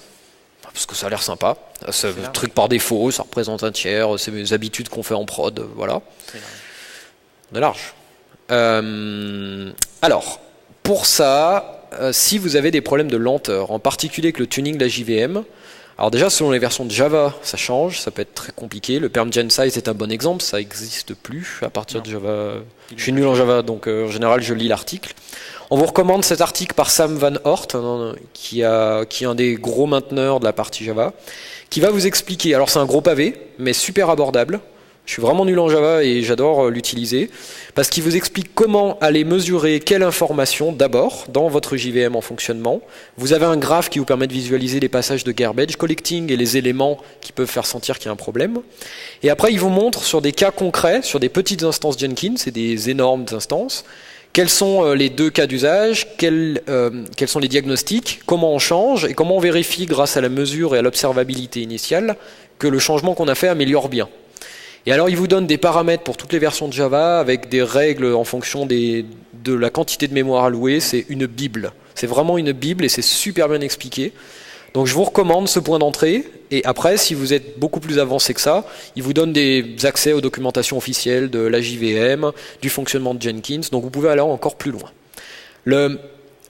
Speaker 2: parce que ça a l'air sympa. C'est un truc par défaut, ça représente un tiers, c'est mes habitudes qu'on fait en prod, voilà. On est large. Alors, pour ça, si vous avez des problèmes de lenteur, en particulier avec le tuning de la JVM, alors déjà, selon les versions de Java, ça change, ça peut être très compliqué. Le perm gen size est un bon exemple, ça n'existe plus à partir de Java. Je suis nul en Java, donc en général, je lis l'article. On vous recommande cet article par Sam Van Hort, qui est un des gros mainteneurs de la partie Java, qui va vous expliquer. Alors c'est un gros pavé, mais super abordable. Je suis vraiment nul en Java et j'adore l'utiliser, parce qu'il vous explique comment aller mesurer quelle information d'abord dans votre JVM en fonctionnement. Vous avez un graphe qui vous permet de visualiser les passages de garbage collecting et les éléments qui peuvent faire sentir qu'il y a un problème. Et après, il vous montre sur des cas concrets, sur des petites instances Jenkins et des énormes instances, quels sont les deux cas d'usage, quels sont les diagnostics, comment on change et comment on vérifie grâce à la mesure et à l'observabilité initiale que le changement qu'on a fait améliore bien. Et alors il vous donne des paramètres pour toutes les versions de Java avec des règles en fonction de la quantité de mémoire allouée. C'est une bible. C'est vraiment une bible et c'est super bien expliqué. Donc je vous recommande ce point d'entrée. Et après, si vous êtes beaucoup plus avancé que ça, il vous donne des accès aux documentations officielles de la JVM, du fonctionnement de Jenkins. Donc vous pouvez aller encore plus loin.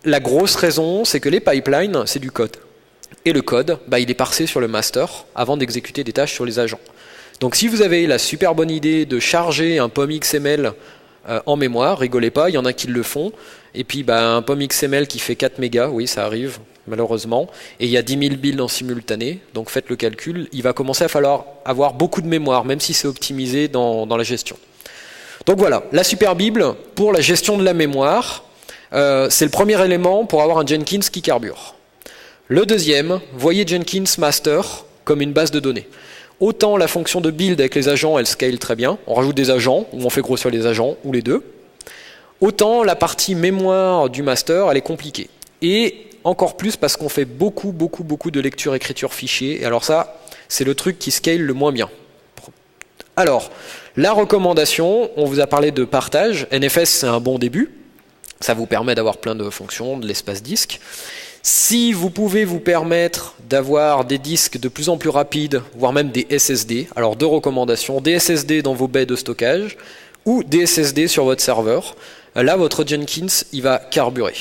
Speaker 2: La grosse raison, c'est que les pipelines, c'est du code. Et le code, il est parsé sur le master avant d'exécuter des tâches sur les agents. Donc si vous avez la super bonne idée de charger un POM XML en mémoire, rigolez pas, il y en a qui le font. Et puis un POM XML qui fait 4 mégas, oui ça arrive malheureusement, et il y a 10 000 builds en simultané, donc faites le calcul, il va commencer à falloir avoir beaucoup de mémoire, même si c'est optimisé dans la gestion. Donc voilà, la super bible pour la gestion de la mémoire, c'est le premier élément pour avoir un Jenkins qui carbure. Le deuxième, voyez Jenkins Master comme une base de données. Autant la fonction de build avec les agents, elle scale très bien, on rajoute des agents, ou on fait grossir les agents, ou les deux. Autant la partie mémoire du master, elle est compliquée. Et encore plus parce qu'on fait beaucoup de lecture, écriture, fichier. Et alors ça, c'est le truc qui scale le moins bien. Alors, la recommandation, on vous a parlé de partage. NFS, c'est un bon début. Ça vous permet d'avoir plein de fonctions, de l'espace disque. Si vous pouvez vous permettre d'avoir des disques de plus en plus rapides, voire même des SSD, alors deux recommandations, des SSD dans vos baies de stockage ou des SSD sur votre serveur, là votre Jenkins il va carburer.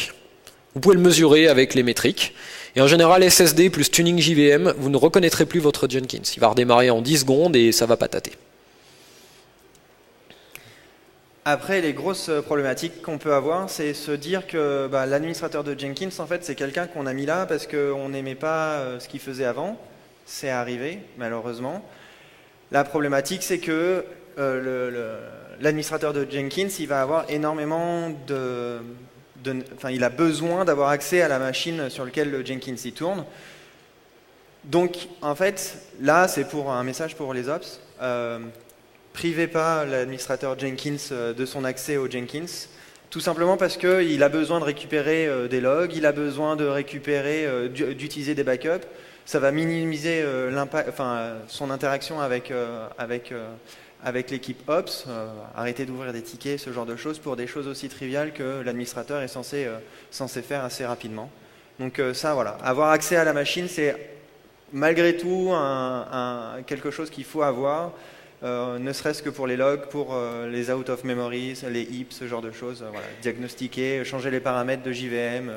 Speaker 2: Vous pouvez le mesurer avec les métriques. Et en général, SSD plus tuning JVM, vous ne reconnaîtrez plus votre Jenkins. Il va redémarrer en 10 secondes et ça va patater.
Speaker 1: Après, les grosses problématiques qu'on peut avoir, c'est se dire que l'administrateur de Jenkins, en fait, c'est quelqu'un qu'on a mis là parce qu'on n'aimait pas ce qu'il faisait avant. C'est arrivé, malheureusement. La problématique, c'est que l'administrateur de Jenkins, il va avoir énormément il a besoin d'avoir accès à la machine sur laquelle le Jenkins y tourne. Donc, en fait, là, c'est pour un message pour les ops. Privez pas l'administrateur Jenkins de son accès au Jenkins, tout simplement parce qu'il a besoin de récupérer des logs, il a besoin de récupérer, d'utiliser des backups. Ça va minimiser son interaction avec l'équipe Ops, arrêter d'ouvrir des tickets, ce genre de choses, pour des choses aussi triviales que l'administrateur est censé faire assez rapidement. Donc ça, voilà, avoir accès à la machine, c'est malgré tout quelque chose qu'il faut avoir. Ne serait-ce que pour les logs, pour les out of memory, les heaps, ce genre de choses, voilà, diagnostiquer, changer les paramètres de JVM,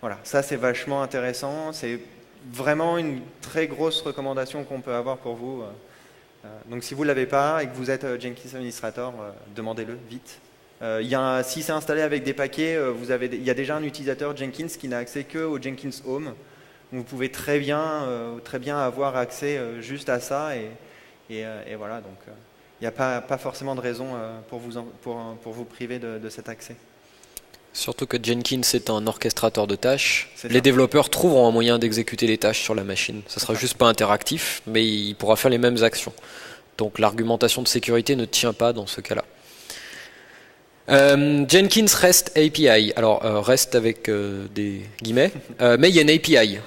Speaker 1: voilà, ça c'est vachement intéressant, c'est vraiment une très grosse recommandation qu'on peut avoir pour vous. Donc si vous ne l'avez pas et que vous êtes Jenkins Administrator, demandez-le vite. Si c'est installé avec des paquets, il y a déjà un utilisateur Jenkins qui n'a accès que au Jenkins Home. Vous pouvez très bien avoir accès juste à ça et voilà, donc il n'y a pas forcément de raison pour vous priver de cet accès.
Speaker 2: Surtout que Jenkins est un orchestrateur de tâches. Les développeurs trouveront un moyen d'exécuter les tâches sur la machine. Ça ne sera juste pas interactif, mais il pourra faire les mêmes actions. Donc l'argumentation de sécurité ne tient pas dans ce cas-là. Jenkins REST API. Alors REST avec des guillemets, mais il y a une API.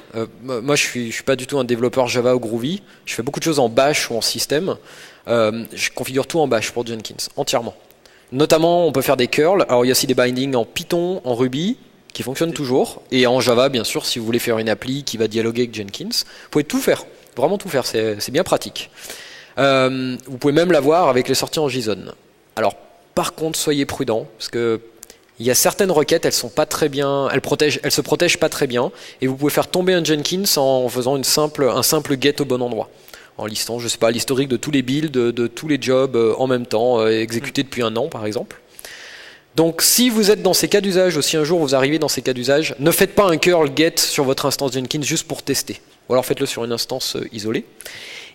Speaker 2: Moi je suis pas du tout un développeur Java ou Groovy. Je fais beaucoup de choses en Bash ou en système. Je configure tout en Bash pour Jenkins, entièrement. Notamment, on peut faire des curls. Alors il y a aussi des bindings en Python, en Ruby, qui fonctionnent toujours, et en Java bien sûr. Si vous voulez faire une appli qui va dialoguer avec Jenkins, vous pouvez tout faire, vraiment tout faire. C'est bien pratique. Vous pouvez même l'avoir avec les sorties en JSON. Alors par contre, soyez prudents, parce que il y a certaines requêtes, elles sont pas très bien, elles se protègent pas très bien, et vous pouvez faire tomber un Jenkins en faisant un simple get au bon endroit, en listant, je sais pas, l'historique de tous les builds, de tous les jobs en même temps, exécutés depuis un an par exemple. Donc si vous êtes dans ces cas d'usage, ou si un jour vous arrivez dans ces cas d'usage, ne faites pas un curl get sur votre instance Jenkins juste pour tester, ou alors faites-le sur une instance isolée.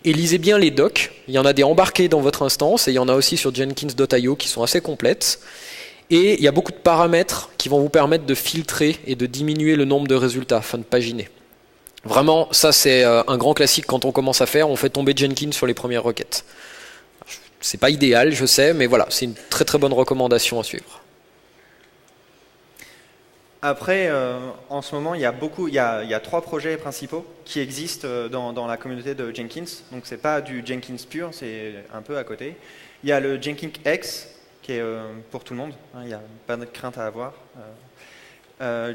Speaker 2: Et lisez bien les docs, il y en a des embarqués dans votre instance et il y en a aussi sur jenkins.io qui sont assez complètes. Et il y a beaucoup de paramètres qui vont vous permettre de filtrer et de diminuer le nombre de résultats afin de paginer. Vraiment, ça c'est un grand classique quand on commence à faire, on fait tomber Jenkins sur les premières requêtes. C'est pas idéal, je sais, mais voilà, c'est une très très bonne recommandation à suivre.
Speaker 1: Après, en ce moment, il y a 3 projets principaux qui existent dans la communauté de Jenkins. Donc c'est pas du Jenkins pur, c'est un peu à côté. Il y a le Jenkins X, qui est pour tout le monde, hein, il n'y a pas de crainte à avoir.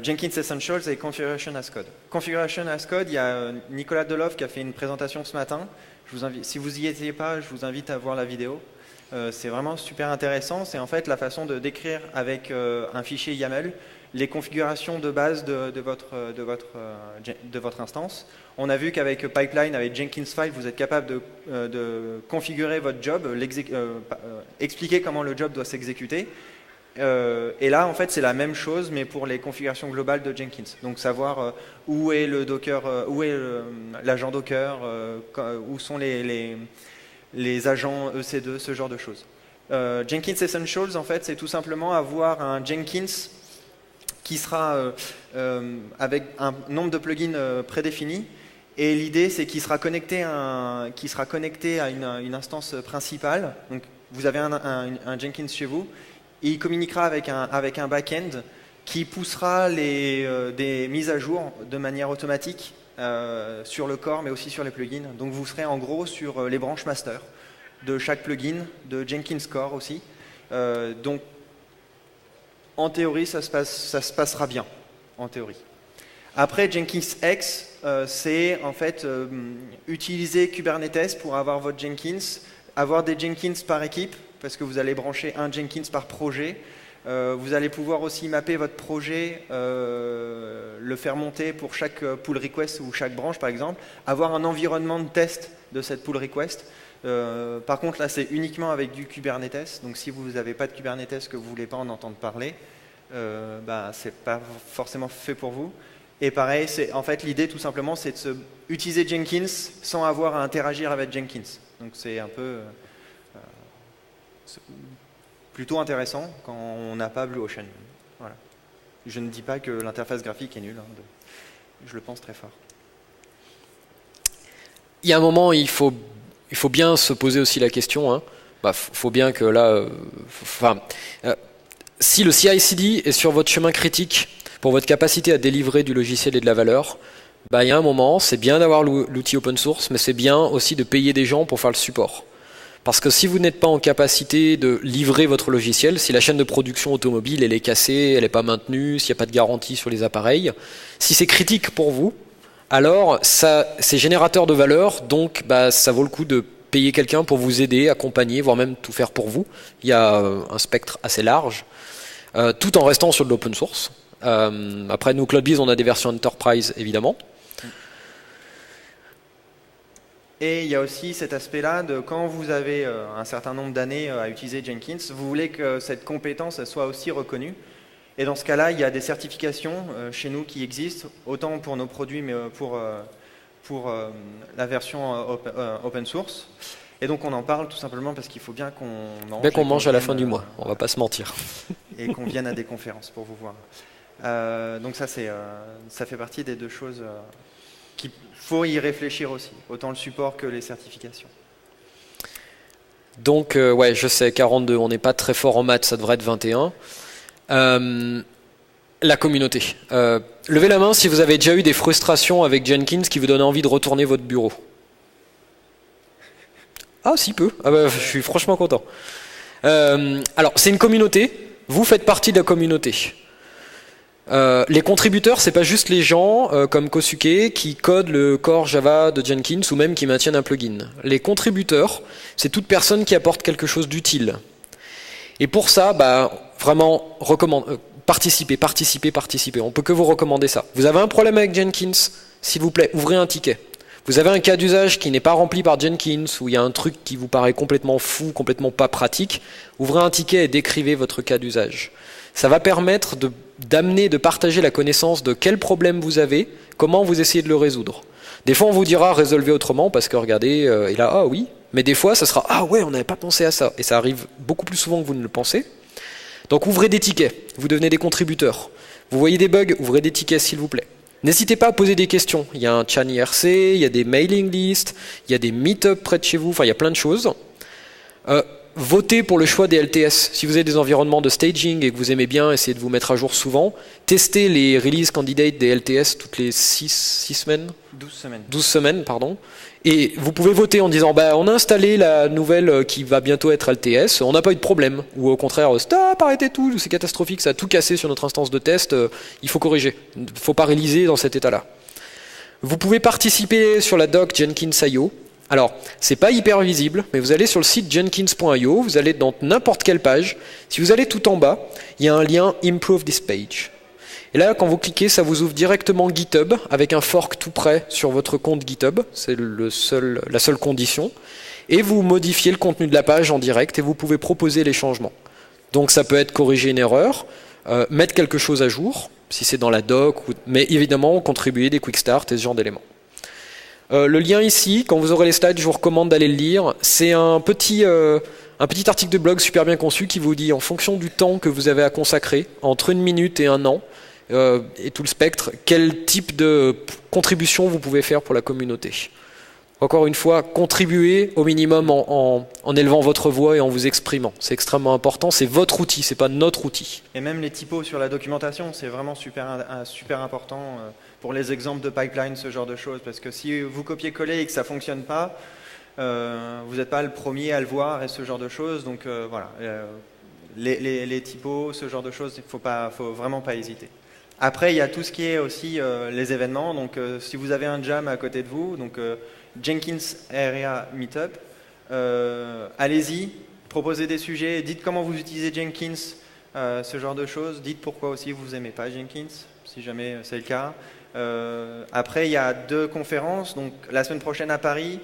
Speaker 1: Jenkins Essentials et Configuration as Code. Configuration as Code, il y a Nicolas Deloff qui a fait une présentation ce matin. Si vous n'y étiez pas, je vous invite à voir la vidéo. C'est vraiment super intéressant. C'est en fait la façon de décrire avec un fichier YAML les configurations de base de votre instance. On a vu qu'avec Pipeline, avec Jenkins File, vous êtes capable de configurer votre job, expliquer comment le job doit s'exécuter. Et là, en fait, c'est la même chose, mais pour les configurations globales de Jenkins. Donc, savoir où est le Docker, où est l'agent Docker, où sont les agents EC2, ce genre de choses. Jenkins Essentials, en fait, c'est tout simplement avoir un Jenkins qui sera avec un nombre de plugins prédéfinis Et l'idée, c'est qu'il sera connecté à une instance principale. Donc, vous avez un Jenkins chez vous, et il communiquera avec un back-end qui poussera des mises à jour de manière automatique sur le core, mais aussi sur les plugins. Donc, vous serez en gros sur les branches master de chaque plugin, de Jenkins Core aussi. Donc, en théorie, ça se passera bien, en théorie. Après, Jenkins X, c'est en fait utiliser Kubernetes pour avoir votre Jenkins, avoir des Jenkins par équipe, parce que vous allez brancher un Jenkins par projet. Vous allez pouvoir aussi mapper votre projet, le faire monter pour chaque pull request ou chaque branche, par exemple, avoir un environnement de test de cette pull request. Par contre, là, c'est uniquement avec du Kubernetes. Donc, si vous n'avez pas de Kubernetes, que vous ne voulez pas en entendre parler, c'est pas forcément fait pour vous. Et pareil, en fait, l'idée, tout simplement, c'est de utiliser Jenkins sans avoir à interagir avec Jenkins. Donc, c'est un peu plutôt intéressant quand on n'a pas BlueOcean. Voilà. Je ne dis pas que l'interface graphique est nulle. Je le pense très fort.
Speaker 2: Il y a un moment, il faut bien se poser aussi la question. Faut bien que là, si le CI/CD est sur votre chemin critique pour votre capacité à délivrer du logiciel et de la valeur, il y a un moment, c'est bien d'avoir l'outil open source, mais c'est bien aussi de payer des gens pour faire le support. Parce que si vous n'êtes pas en capacité de livrer votre logiciel, si la chaîne de production automobile elle est cassée, elle n'est pas maintenue, s'il n'y a pas de garantie sur les appareils, si c'est critique pour vous, alors c'est générateur de valeur, donc ça vaut le coup de payer quelqu'un pour vous aider, accompagner, voire même tout faire pour vous. Il y a un spectre assez large, tout en restant sur de l'open source. Après, nous, CloudBees, on a des versions Enterprise, évidemment.
Speaker 1: Et il y a aussi cet aspect-là de quand vous avez un certain nombre d'années à utiliser Jenkins, vous voulez que cette compétence elle soit aussi reconnue. Et dans ce cas-là, il y a des certifications chez nous qui existent, autant pour nos produits, mais pour la version open source. Et donc on en parle tout simplement parce qu'il faut bien qu'on mange.
Speaker 2: Bien qu'on mange à la fin du mois, on va pas se mentir.
Speaker 1: Et qu'on vienne à des conférences pour vous voir. Donc ça fait partie des deux choses qu'il faut y réfléchir aussi, autant le support que les certifications.
Speaker 2: Donc je sais, 42, on n'est pas très fort en maths, ça devrait être 21. La communauté. Levez la main si vous avez déjà eu des frustrations avec Jenkins qui vous donnent envie de retourner votre bureau. Ah, si peu. Je suis franchement content. Alors, c'est une communauté. Vous faites partie de la communauté. Les contributeurs, c'est pas juste les gens comme Kosuke qui codent le core Java de Jenkins ou même qui maintiennent un plugin. Les contributeurs, c'est toute personne qui apporte quelque chose d'utile. Et pour ça, vraiment, participez. On peut que vous recommander ça. Vous avez un problème avec Jenkins, s'il vous plaît, ouvrez un ticket. Vous avez un cas d'usage qui n'est pas rempli par Jenkins, où il y a un truc qui vous paraît complètement fou, complètement pas pratique, ouvrez un ticket et décrivez votre cas d'usage. Ça va permettre de partager la connaissance de quel problème vous avez, comment vous essayez de le résoudre. Des fois, on vous dira résolvez autrement, parce que regardez, et là, ah oui. Mais des fois, ça sera ah ouais, on n'avait pas pensé à ça. Et ça arrive beaucoup plus souvent que vous ne le pensez. Donc ouvrez des tickets, vous devenez des contributeurs. Vous voyez des bugs, ouvrez des tickets s'il vous plaît. N'hésitez pas à poser des questions. Il y a un chan IRC, il y a des mailing lists, il y a des meet-up près de chez vous, enfin il y a plein de choses. Votez pour le choix des LTS. Si vous avez des environnements de staging et que vous aimez bien, essayez de vous mettre à jour souvent. Testez les release candidates des LTS toutes les 12 semaines, pardon. Et vous pouvez voter en disant on a installé la nouvelle qui va bientôt être LTS, on n'a pas eu de problème. Ou au contraire, stop, arrêtez tout, c'est catastrophique, ça a tout cassé sur notre instance de test, il faut corriger. Il ne faut pas réaliser dans cet état-là. Vous pouvez participer sur la doc Jenkins.io. Alors, c'est pas hyper visible, mais vous allez sur le site jenkins.io, vous allez dans n'importe quelle page. Si vous allez tout en bas, il y a un lien Improve this page. Et là, quand vous cliquez, ça vous ouvre directement GitHub avec un fork tout prêt sur votre compte GitHub. C'est la seule condition. Et vous modifiez le contenu de la page en direct et vous pouvez proposer les changements. Donc ça peut être corriger une erreur, mettre quelque chose à jour, si c'est dans la doc, mais évidemment contribuer des quick start et ce genre d'éléments. Le lien ici, quand vous aurez les slides, je vous recommande d'aller le lire. C'est un petit article de blog super bien conçu qui vous dit en fonction du temps que vous avez à consacrer, entre 1 minute et 1 an, et tout le spectre, quel type de contribution vous pouvez faire pour la communauté. Encore une fois, contribuer au minimum en élevant votre voix et en vous exprimant. C'est extrêmement important, c'est votre outil, c'est pas notre outil.
Speaker 1: Et même les typos sur la documentation, c'est vraiment super important pour les exemples de pipeline, ce genre de choses. Parce que si vous copiez-collez et que ça ne fonctionne pas, vous n'êtes pas le premier à le voir et ce genre de choses. Donc voilà, les typos, ce genre de choses, il faut vraiment pas hésiter. Après, il y a tout ce qui est aussi les événements. Donc si vous avez un jam à côté de vous, donc Jenkins Area Meetup, allez-y, proposez des sujets, dites comment vous utilisez Jenkins, ce genre de choses, dites pourquoi aussi vous n'aimez pas Jenkins, si jamais c'est le cas. Après, il y a 2 conférences, donc la semaine prochaine à Paris,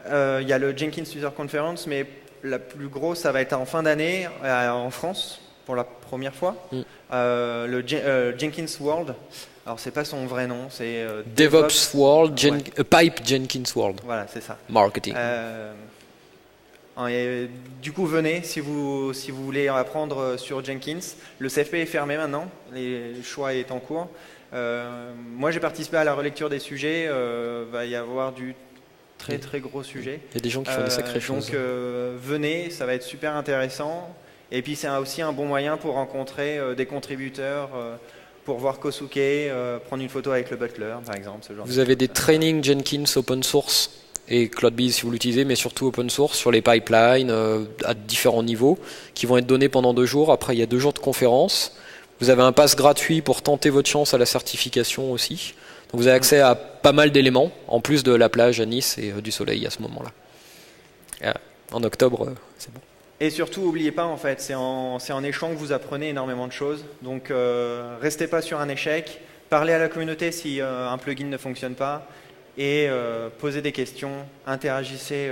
Speaker 1: il y a le Jenkins User Conference, mais la plus grosse, ça va être en fin d'année en France, pour la première fois, le Jenkins World. Alors, c'est pas son vrai nom, c'est
Speaker 2: DevOps World, Pipe Jenkins World.
Speaker 1: Voilà, c'est ça.
Speaker 2: Marketing.
Speaker 1: Et du coup, venez si vous voulez apprendre sur Jenkins. Le CFP est fermé maintenant, le choix est en cours. Moi, j'ai participé à la relecture des sujets. Va y avoir du très gros sujet.
Speaker 2: Il y a des gens qui font des sacrées choses.
Speaker 1: Donc, venez, ça va être super intéressant. Et puis, c'est aussi un bon moyen pour rencontrer des contributeurs. Pour voir Kosuke, prendre une photo avec le butler, par exemple. Ce genre
Speaker 2: vous avez des trainings Jenkins open source et CloudBees si vous l'utilisez, mais surtout open source sur les pipelines à différents niveaux qui vont être donnés pendant 2 jours. Après, il y a 2 jours de conférence. Vous avez un pass gratuit pour tenter votre chance à la certification aussi. Donc vous avez accès à pas mal d'éléments, en plus de la plage à Nice et du soleil à ce moment-là. En octobre, c'est bon.
Speaker 1: Et surtout, n'oubliez pas, en fait, c'est en échouant que vous apprenez énormément de choses. Donc, restez pas sur un échec. Parlez à la communauté si un plugin ne fonctionne pas. Et posez des questions. Interagissez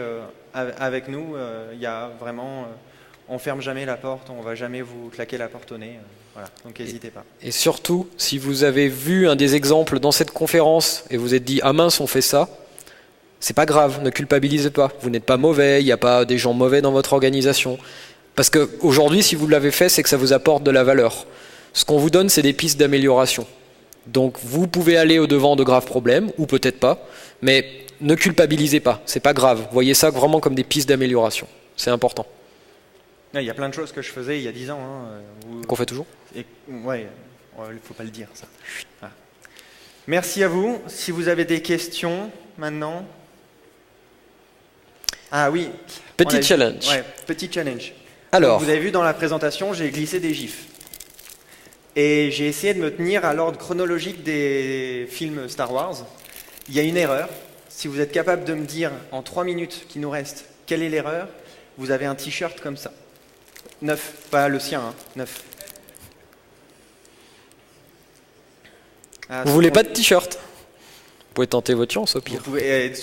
Speaker 1: avec nous. Il y a vraiment... on ferme jamais la porte. On va jamais vous claquer la porte au nez. Voilà. Donc, n'hésitez pas.
Speaker 2: Et surtout, si vous avez vu un des exemples dans cette conférence et vous êtes dit « Ah mince, on fait ça », c'est pas grave, ne culpabilisez pas. Vous n'êtes pas mauvais, il n'y a pas des gens mauvais dans votre organisation. Parce qu'aujourd'hui, si vous l'avez fait, c'est que ça vous apporte de la valeur. Ce qu'on vous donne, c'est des pistes d'amélioration. Donc vous pouvez aller au-devant de graves problèmes, ou peut-être pas, mais ne culpabilisez pas, c'est pas grave. Voyez ça vraiment comme des pistes d'amélioration. C'est important.
Speaker 1: Il y a plein de choses que je faisais il y a 10 ans.
Speaker 2: Qu'on fait toujours ?
Speaker 1: Ouais, il ne faut pas le dire, ça. Ah. Merci à vous. Si vous avez des questions, maintenant... Ah oui.
Speaker 2: Petit challenge.
Speaker 1: Ouais, petit challenge.
Speaker 2: Alors.
Speaker 1: Donc, vous avez vu dans la présentation, j'ai glissé des gifs. Et j'ai essayé de me tenir à l'ordre chronologique des films Star Wars. Il y a une erreur. Si vous êtes capable de me dire en 3 minutes qui nous reste quelle est l'erreur, vous avez un t-shirt comme ça. 9, pas le sien, hein, 9.
Speaker 2: Vous voulez pas de t-shirt ? Vous pouvez tenter votre chance au pire.
Speaker 1: Vous pouvez,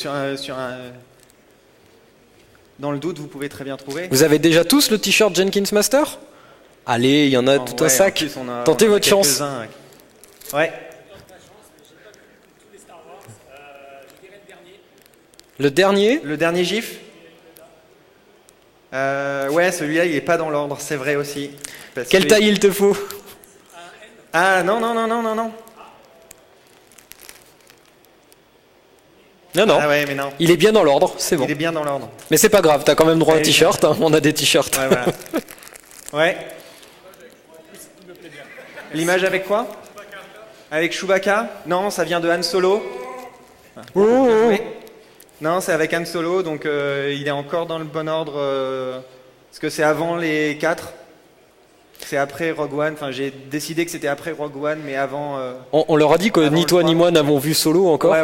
Speaker 1: dans le doute, vous pouvez très bien trouver.
Speaker 2: Vous avez déjà tous le t-shirt Jenkins Master ? Allez, il y en a tout un sac.
Speaker 1: Plus,
Speaker 2: tentez votre chance.
Speaker 1: Ouais.
Speaker 2: Le dernier ?
Speaker 1: Le dernier gif ? Ouais, celui-là, il n'est pas dans l'ordre, c'est vrai aussi.
Speaker 2: Quelle taille il te faut ?
Speaker 1: Ah non.
Speaker 2: Non.
Speaker 1: Ah ouais, mais non.
Speaker 2: Il est bien dans l'ordre, c'est bon.
Speaker 1: Il est bien dans l'ordre.
Speaker 2: Mais c'est pas grave, t'as quand même droit à un t-shirt, hein, on a des t-shirts.
Speaker 1: Ouais, voilà. Ouais. L'image avec quoi ? Avec Chewbacca ? Non, ça vient de Han Solo. Non, c'est avec Han Solo, donc il est encore dans le bon ordre. Parce que c'est avant les 4. C'est après Rogue One. Enfin, j'ai décidé que c'était après Rogue One, mais avant...
Speaker 2: on leur a dit que ni toi ni moi n'avons vu Solo encore.
Speaker 1: Ouais,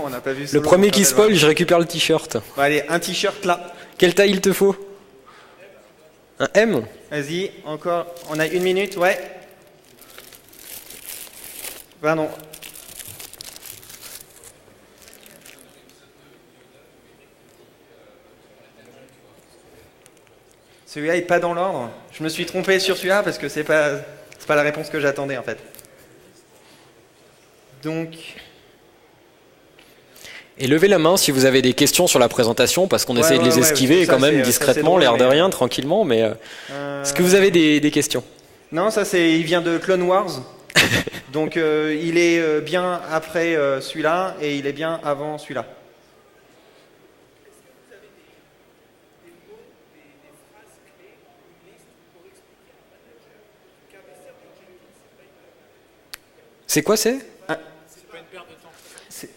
Speaker 1: on n'a pas vu Solo.
Speaker 2: Le premier qui spoil, je récupère le t-shirt.
Speaker 1: Bon, allez, un t-shirt là.
Speaker 2: Quelle taille il te faut ? Un M ?
Speaker 1: Vas-y, encore. On a 1 minute, ouais. Pardon. Celui-là n'est pas dans l'ordre. Je me suis trompé sur celui-là parce que c'est pas la réponse que j'attendais en fait. Donc...
Speaker 2: Et levez la main si vous avez des questions sur la présentation, parce qu'on essaie de les esquiver quand même discrètement, l'air de rien, tranquillement, mais est-ce que vous avez des questions ?
Speaker 1: Non, ça il vient de Clone Wars. Donc il est bien après celui-là et il est bien avant celui-là.
Speaker 2: C'est quoi c'est
Speaker 3: pas une perte de temps.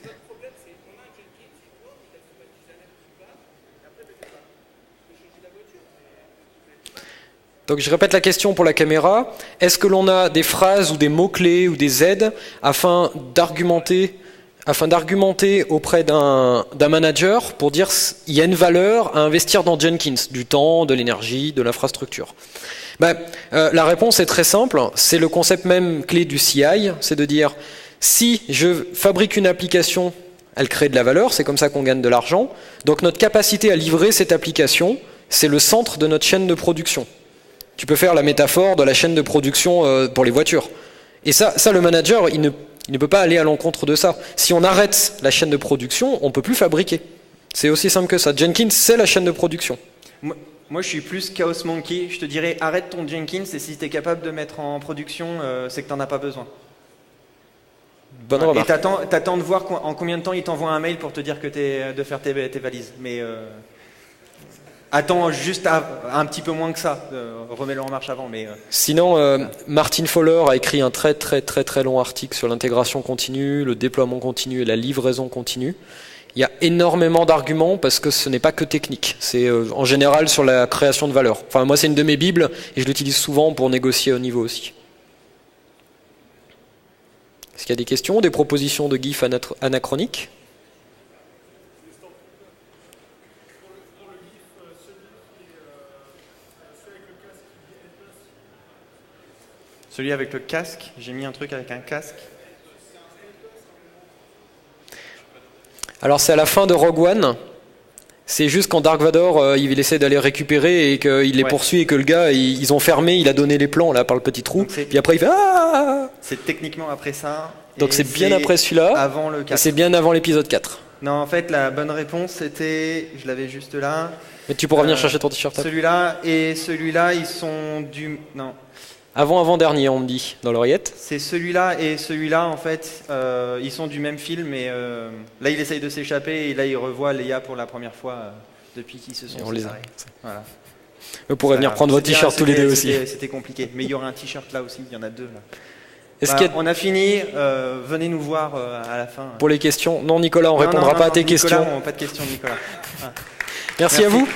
Speaker 4: Notre problème, c'est qu'on a un Jenkins, il a fait du design qui va, et après, il peut changer la voiture.
Speaker 2: Donc je répète la question pour la caméra. Est-ce que l'on a des phrases ou des mots-clés ou des aides afin d'argumenter auprès d'un manager pour dire il y a une valeur à investir dans Jenkins, du temps, de l'énergie, de l'infrastructure? La réponse est très simple, c'est le concept même clé du CI, c'est de dire si je fabrique une application, elle crée de la valeur, c'est comme ça qu'on gagne de l'argent, donc notre capacité à livrer cette application, c'est le centre de notre chaîne de production. Tu peux faire la métaphore de la chaîne de production pour les voitures. Et ça le manager, il ne peut pas aller à l'encontre de ça. Si on arrête la chaîne de production, on ne peut plus fabriquer. C'est aussi simple que ça. Jenkins, c'est la chaîne de production.
Speaker 1: Moi, je suis plus Chaos Monkey. Je te dirais, arrête ton Jenkins et si tu es capable de mettre en production, c'est que tu n'en as pas besoin.
Speaker 2: Bonne remarque.
Speaker 1: Et t'attends de voir en combien de temps il t'envoie un mail pour te dire que de faire tes valises. Mais attends juste un petit peu moins que ça. Remets-le en marche avant.
Speaker 2: Sinon, Martin Fowler a écrit un très très très très long article sur l'intégration continue, le déploiement continu et la livraison continue. Il y a énormément d'arguments parce que ce n'est pas que technique. C'est en général sur la création de valeur. Enfin, moi, c'est une de mes bibles et je l'utilise souvent pour négocier au niveau aussi. Est-ce qu'il y a des questions, des propositions de GIF anachroniques?
Speaker 1: Celui avec le casque, j'ai mis un truc avec un casque.
Speaker 2: Alors c'est à la fin de Rogue One, c'est juste quand Dark Vador il essaie d'aller récupérer et qu'il les poursuit et que le gars, ils ont fermé, il a donné les plans là par le petit trou, puis après il fait ah.
Speaker 1: C'est techniquement après ça.
Speaker 2: Donc c'est bien après celui-là,
Speaker 1: avant le 4.
Speaker 2: Et c'est bien avant l'épisode 4.
Speaker 1: Non, en fait la bonne réponse c'était, je l'avais juste là.
Speaker 2: Mais tu pourras venir chercher ton t-shirt.
Speaker 1: Celui-là et celui-là ils sont du... Non.
Speaker 2: Avant-dernier, on me dit, dans l'oreillette.
Speaker 1: C'est celui-là et celui-là, en fait, ils sont du même film, mais là, il essaye de s'échapper et là, il revoit Leia pour la première fois depuis qu'ils se sont séparés. Voilà.
Speaker 2: Vous pourrez venir prendre votre t-shirt tous les deux aussi.
Speaker 1: C'était compliqué, mais il y aura un t-shirt là aussi, il y en a deux là. On a fini, venez nous voir à la fin.
Speaker 2: Pour les questions, non Nicolas, on ne répondra pas à tes questions.
Speaker 1: Pas de questions Nicolas.
Speaker 2: Merci à vous.